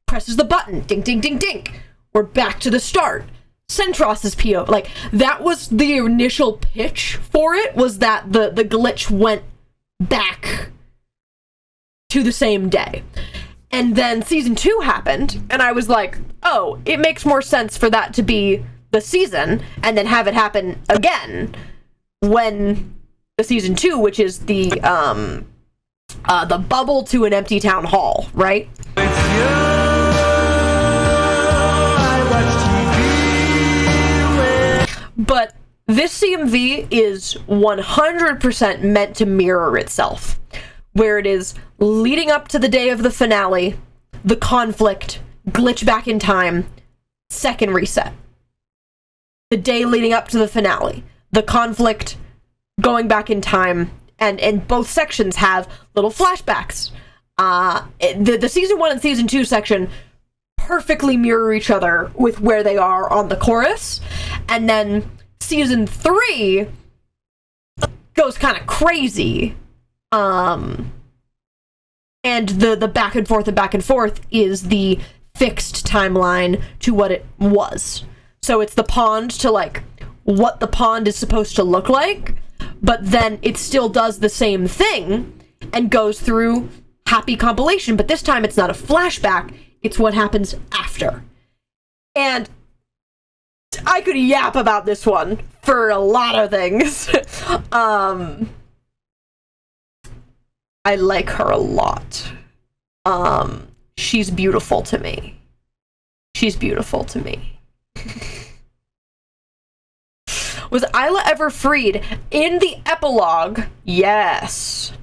presses the button, ding ding ding ding, we're back to the start. Centros's PO, that was the initial pitch for it, was that the glitch went back to the same day. And then season 2 happened, and I was like, oh, it makes more sense for that to be the season, and then have it happen again when the season 2, which is the bubble to an empty town hall, right? It's you. I watch TV with. But this CMV is 100% meant to mirror itself, where it is leading up to the day of the finale, the conflict, glitch back in time, second reset. The day leading up to the finale, the conflict, going back in time, and both sections have little flashbacks. The season 1 and season 2 section perfectly mirror each other with where they are on the chorus, and then season 3 goes kind of crazy. And the back and forth is the fixed timeline to what it was. So it's the pond to like what the pond is supposed to look like, but then it still does the same thing and goes through happy compilation, but this time it's not a flashback, it's what happens after. And I could yap about this one for a lot of things. I like her a lot. She's beautiful to me. She's beautiful to me. Was Isla ever freed? In the epilogue, yes.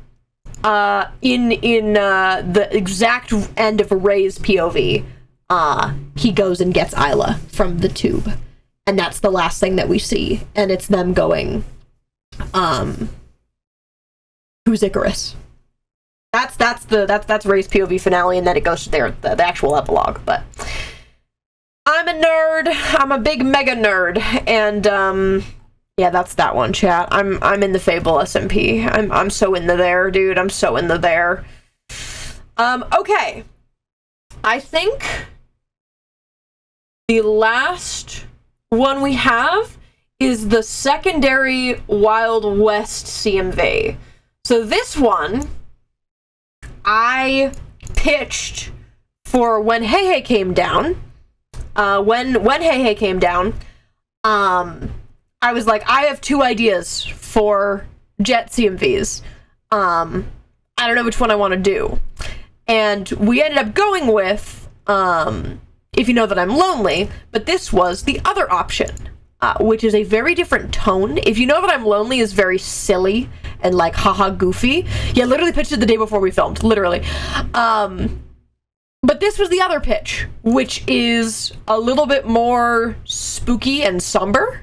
In the exact end of Ray's POV, he goes and gets Isla from the tube. And that's the last thing that we see. And it's them going, who's Icarus? That's Ray's POV finale, and then it goes to the actual epilogue. But I'm a nerd. I'm a big mega nerd, and yeah, that's that one, chat. I'm in the Fable SMP. I'm so in the there, dude. I'm so in the there. Okay. I think the last one we have is the secondary Wild West CMV. So this one I pitched for when Hey Hey came down. When Hey Hey came down, I was like, I have 2 ideas for Jet CMVs. I don't know which one I want to do. And we ended up going with If You Know That I'm Lonely, but this was the other option, which is a very different tone. If You Know That I'm Lonely is very silly and like haha goofy. Yeah, literally pitched it the day before we filmed, literally. But this was the other pitch, which is a little bit more spooky and somber,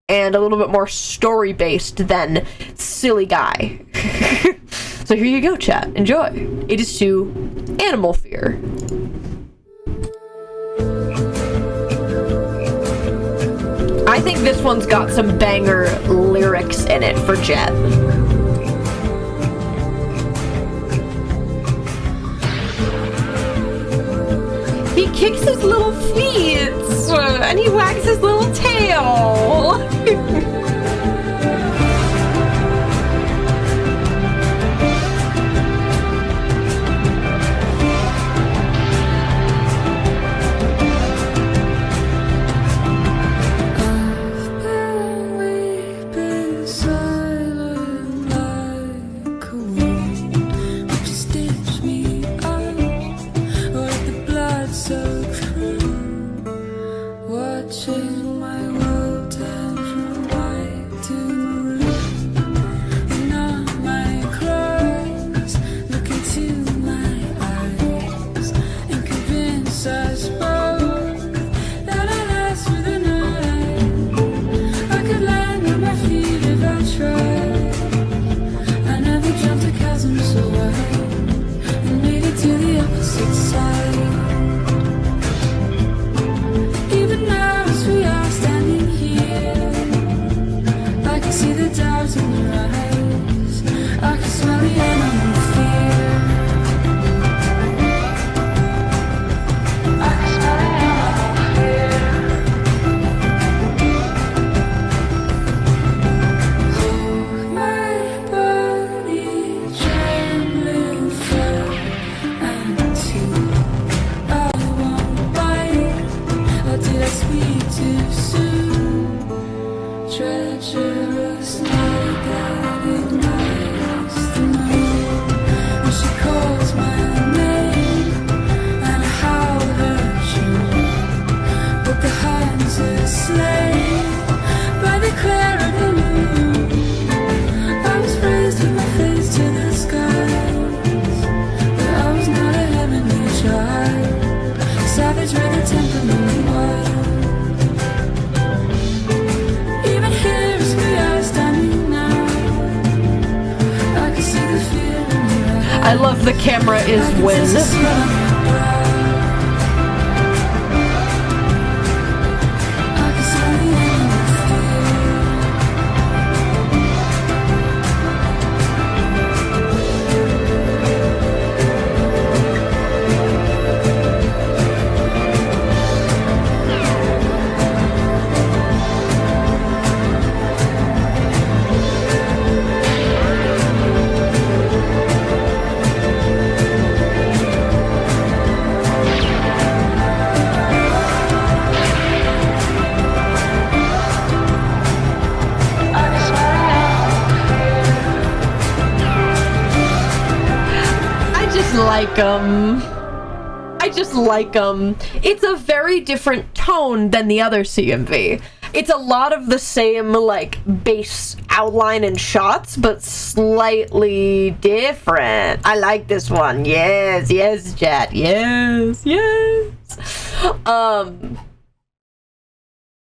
and a little bit more story-based than silly guy. So here you go, chat. Enjoy. It is to Animal Fear. I think this one's got some banger lyrics in it for Jet. He kicks his little feet and he wags his little tail. Watching my world turn from white to blue, and all my cries look into my eyes and convince us both that I last through the night. I could land on my feet if I tried. I never jumped a chasm so wide and made it to the opposite side. See the doubts in your eyes. I can smell the animal fear. I can smell the animal fear. Hold my body trembling flat and too. I won't bite. Or did I speak too soon? Treacherous like that. I love the camera is win. I just like them. It's a very different tone than the other CMV. It's a lot of the same, like, base outline and shots, but slightly different. I like this one. Yes, yes, chat. Yes, yes.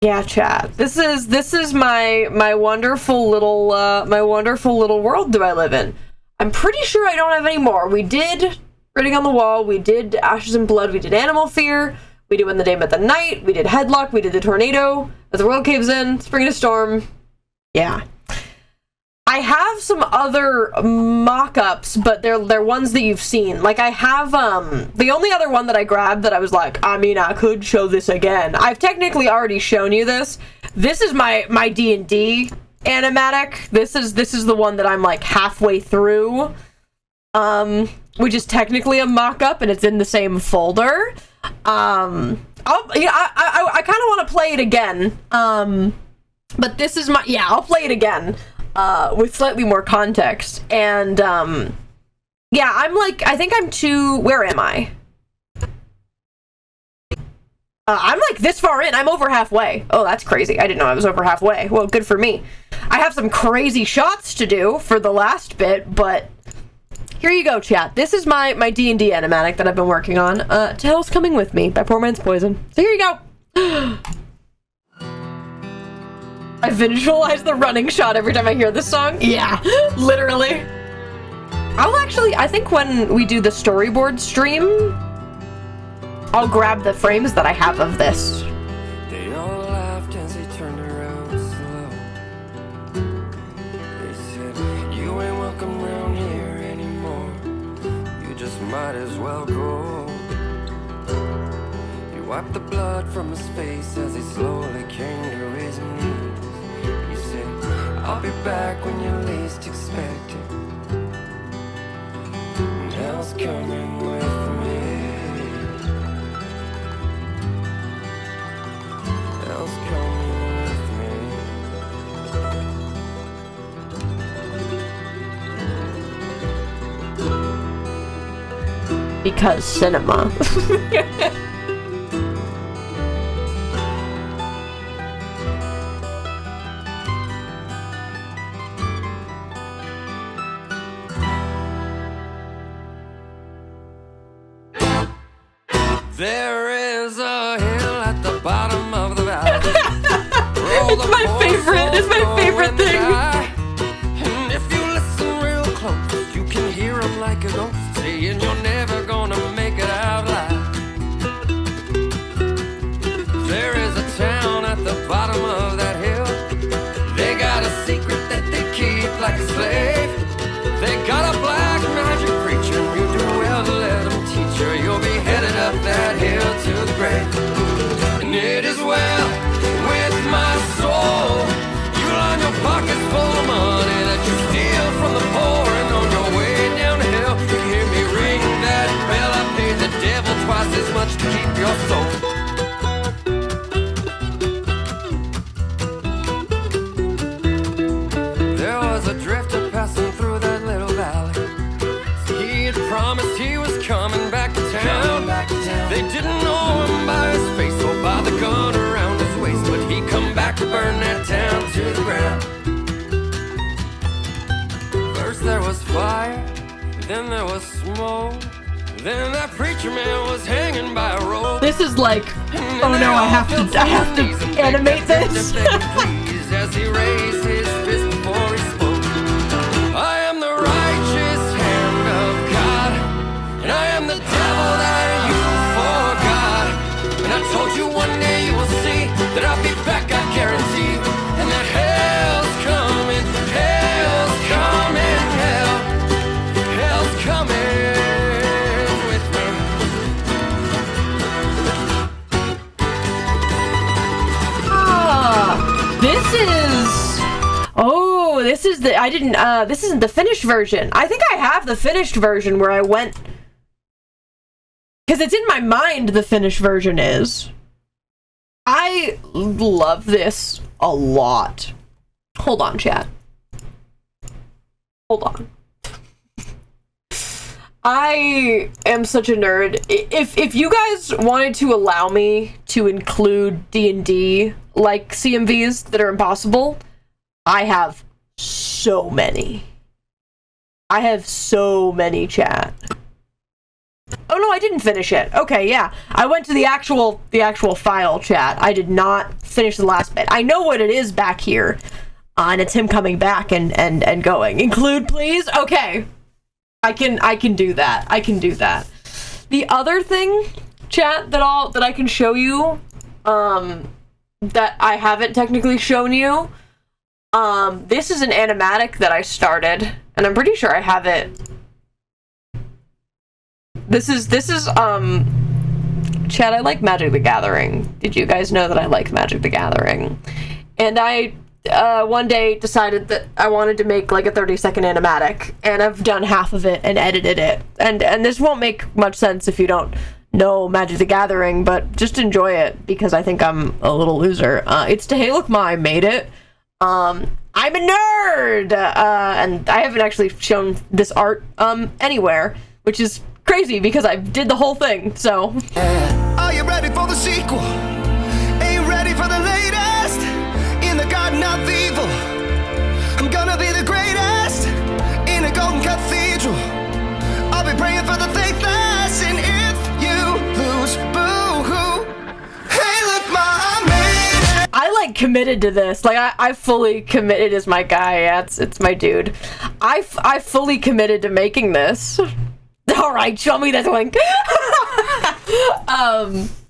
Yeah, chat. This is my wonderful little world that I live in. I'm pretty sure I don't have any more. We did Writing on the Wall, we did Ashes and Blood, we did Animal Fear, we did When the Day Met the Night, we did Headlock, we did The Tornado, As the World Caves In, Spring and a Storm. Yeah. I have some other mock-ups, but they're ones that you've seen. Like, I have, the only other one that I grabbed that I was like, I mean, I could show this again. I've technically already shown you this. This is my D&D animatic. This is the one that I'm, like, halfway through. Which is technically a mock-up, and it's in the same folder. I kind of want to play it again. But this is I'll play it again, with slightly more context. And, yeah, I think I'm where am I? I'm like this far in. I'm over halfway. Oh, that's crazy. I didn't know I was over halfway. Well, good for me. I have some crazy shots to do for the last bit, but here you go, chat. This is my D&D animatic that I've been working on. To Hell's Coming With Me by Poor Man's Poison. So here you go. I visualize the running shot every time I hear this song. Yeah, literally. I think when we do the storyboard stream, I'll grab the frames that I have of this. They all laughed as he turned around slow. They said, you ain't welcome around here anymore. You just might as well go. He wiped the blood from his face as he slowly came to his knees. He said, I'll be back when you least expect it. And hell's coming with me. Hell's coming with me. Because cinema. There is a hill at the bottom of the valley. It's my favorite thing. And if you listen real close, you can hear him like a ghost saying you're never gonna make it out alive. There is a town at the bottom of that hill. They got a secret that they keep like a slave. They got a black magic preacher. You do well to let them teach you. You'll be headed up that hill to the grave. And it is well with my soul. You line your pockets full of money that you steal from the poor. And on your way down the hill, you hear me ring that bell. I paid the devil twice as much to keep your soul. There was a drifter passing through that little valley. He had promised he was coming back to town. They didn't know him by his face or by the gun around his waist, but he come back to burn that town to the ground. First there was fire, then there was smoke, then that preacher man was hanging by a rope. This is like, oh no, I have to animate this. As he raised his fist before he spoke, I am the righteous hand of God. this is the, I didn't, this isn't the finished version. I think I have the finished version where I went, because it's in my mind the finished version is. I love this a lot. Hold on, chat. Hold on. I am such a nerd. If you guys wanted to allow me to include D&D like CMVs that are impossible, I have so many. I have so many, chat. Oh no, I didn't finish it. Okay, yeah. I went to the actual file, chat. I did not finish the last bit. I know what it is back here. And it's him coming back and going. Include, please? Okay. I can do that. I can do that. The other thing, chat, that I can show you, that I haven't technically shown you, this is an animatic that I started, and I'm pretty sure I have it. This is chat, I like Magic the Gathering. Did you guys know that I like Magic the Gathering? And I one day decided that I wanted to make like a 30-second animatic, and I've done half of it and edited it. And this won't make much sense if you don't know Magic the Gathering, but just enjoy it because I think I'm a little loser. It's to Hey Look Ma, I made it. I'm a nerd! And I haven't actually shown this art anywhere, which is crazy because I did the whole thing, so. Are you ready for the sequel? Ain't ready for the latest? In the garden of evil, I'm gonna be the greatest in a golden cathedral. I'll be praying for the faithless, and if you lose, boo-hoo. Hey, look, Ma, I made it. I like committed to this. Like I fully committed as my guy. Yeah, it's my dude. I fully committed to making this. All right, show me this one.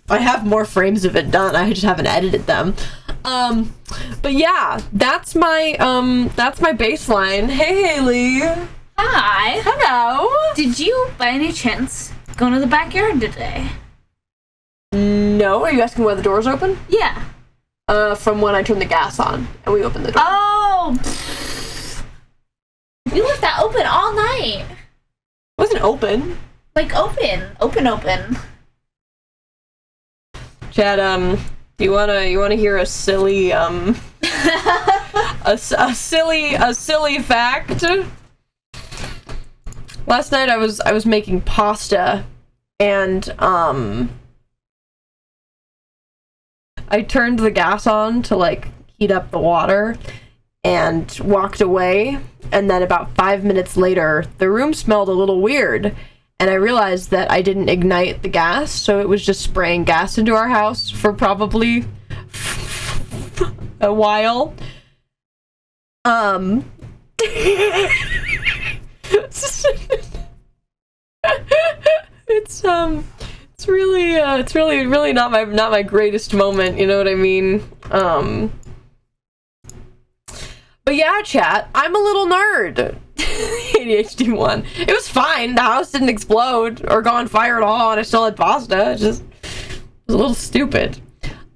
I have more frames of it done. I just haven't edited them. But yeah, that's my baseline. Hey, Haley. Hi. Hello. Did you, by any chance, go to the backyard today? No, are you asking why the door's open? Yeah. From when I turned the gas on and we opened the door. Oh! You left that open all night. It wasn't open. Like open. Chad, you wanna hear a silly a silly fact? Last night I was making pasta, and I turned the gas on to like heat up the water and walked away, and then about 5 minutes later the room smelled a little weird, and I realized that I didn't ignite the gas, so it was just spraying gas into our house for probably a while. It's really not my greatest moment, you know what I mean? But yeah, chat, I'm a little nerd. ADHD 1. It was fine. The house didn't explode or go on fire at all, and I still had pasta. It was a little stupid.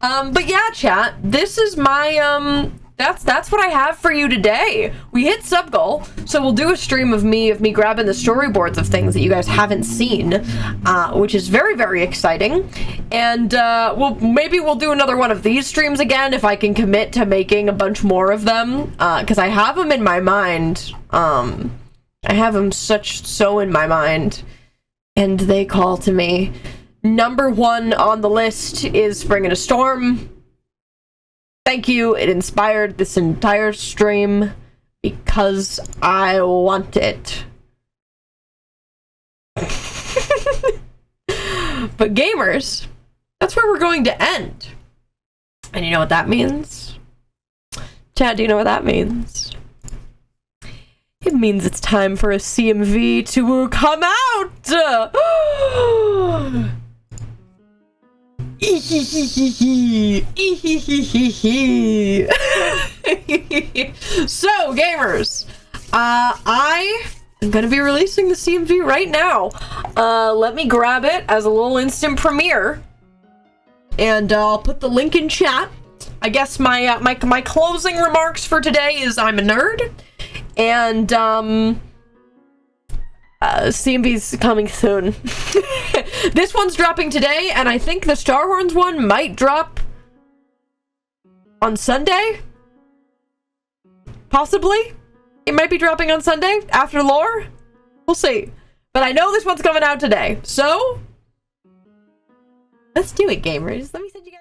But yeah, chat, this is my that's what I have for you today. We hit sub goal, so we'll do a stream of me grabbing the storyboards of things that you guys haven't seen, which is very, very exciting. And maybe we'll do another one of these streams again if I can commit to making a bunch more of them, because I have them in my mind. I have them so in my mind, and they call to me. Number 1 on the list is Spring in a Storm. Thank you, it inspired this entire stream because I want it. But gamers, that's where we're going to end. And you know what that means? Chad, do you know what that means? It means it's time for a CMV to come out! So, gamers, I am gonna be releasing the CMV right now. Let me grab it as a little instant premiere, and I'll put the link in chat. I guess my closing remarks for today is I'm a nerd, And CMV's coming soon. This one's dropping today, and I think the Starhorns one might drop on Sunday. Possibly. It might be dropping on Sunday after lore. We'll see. But I know this one's coming out today. So let's do it, gamers. Let me send you guys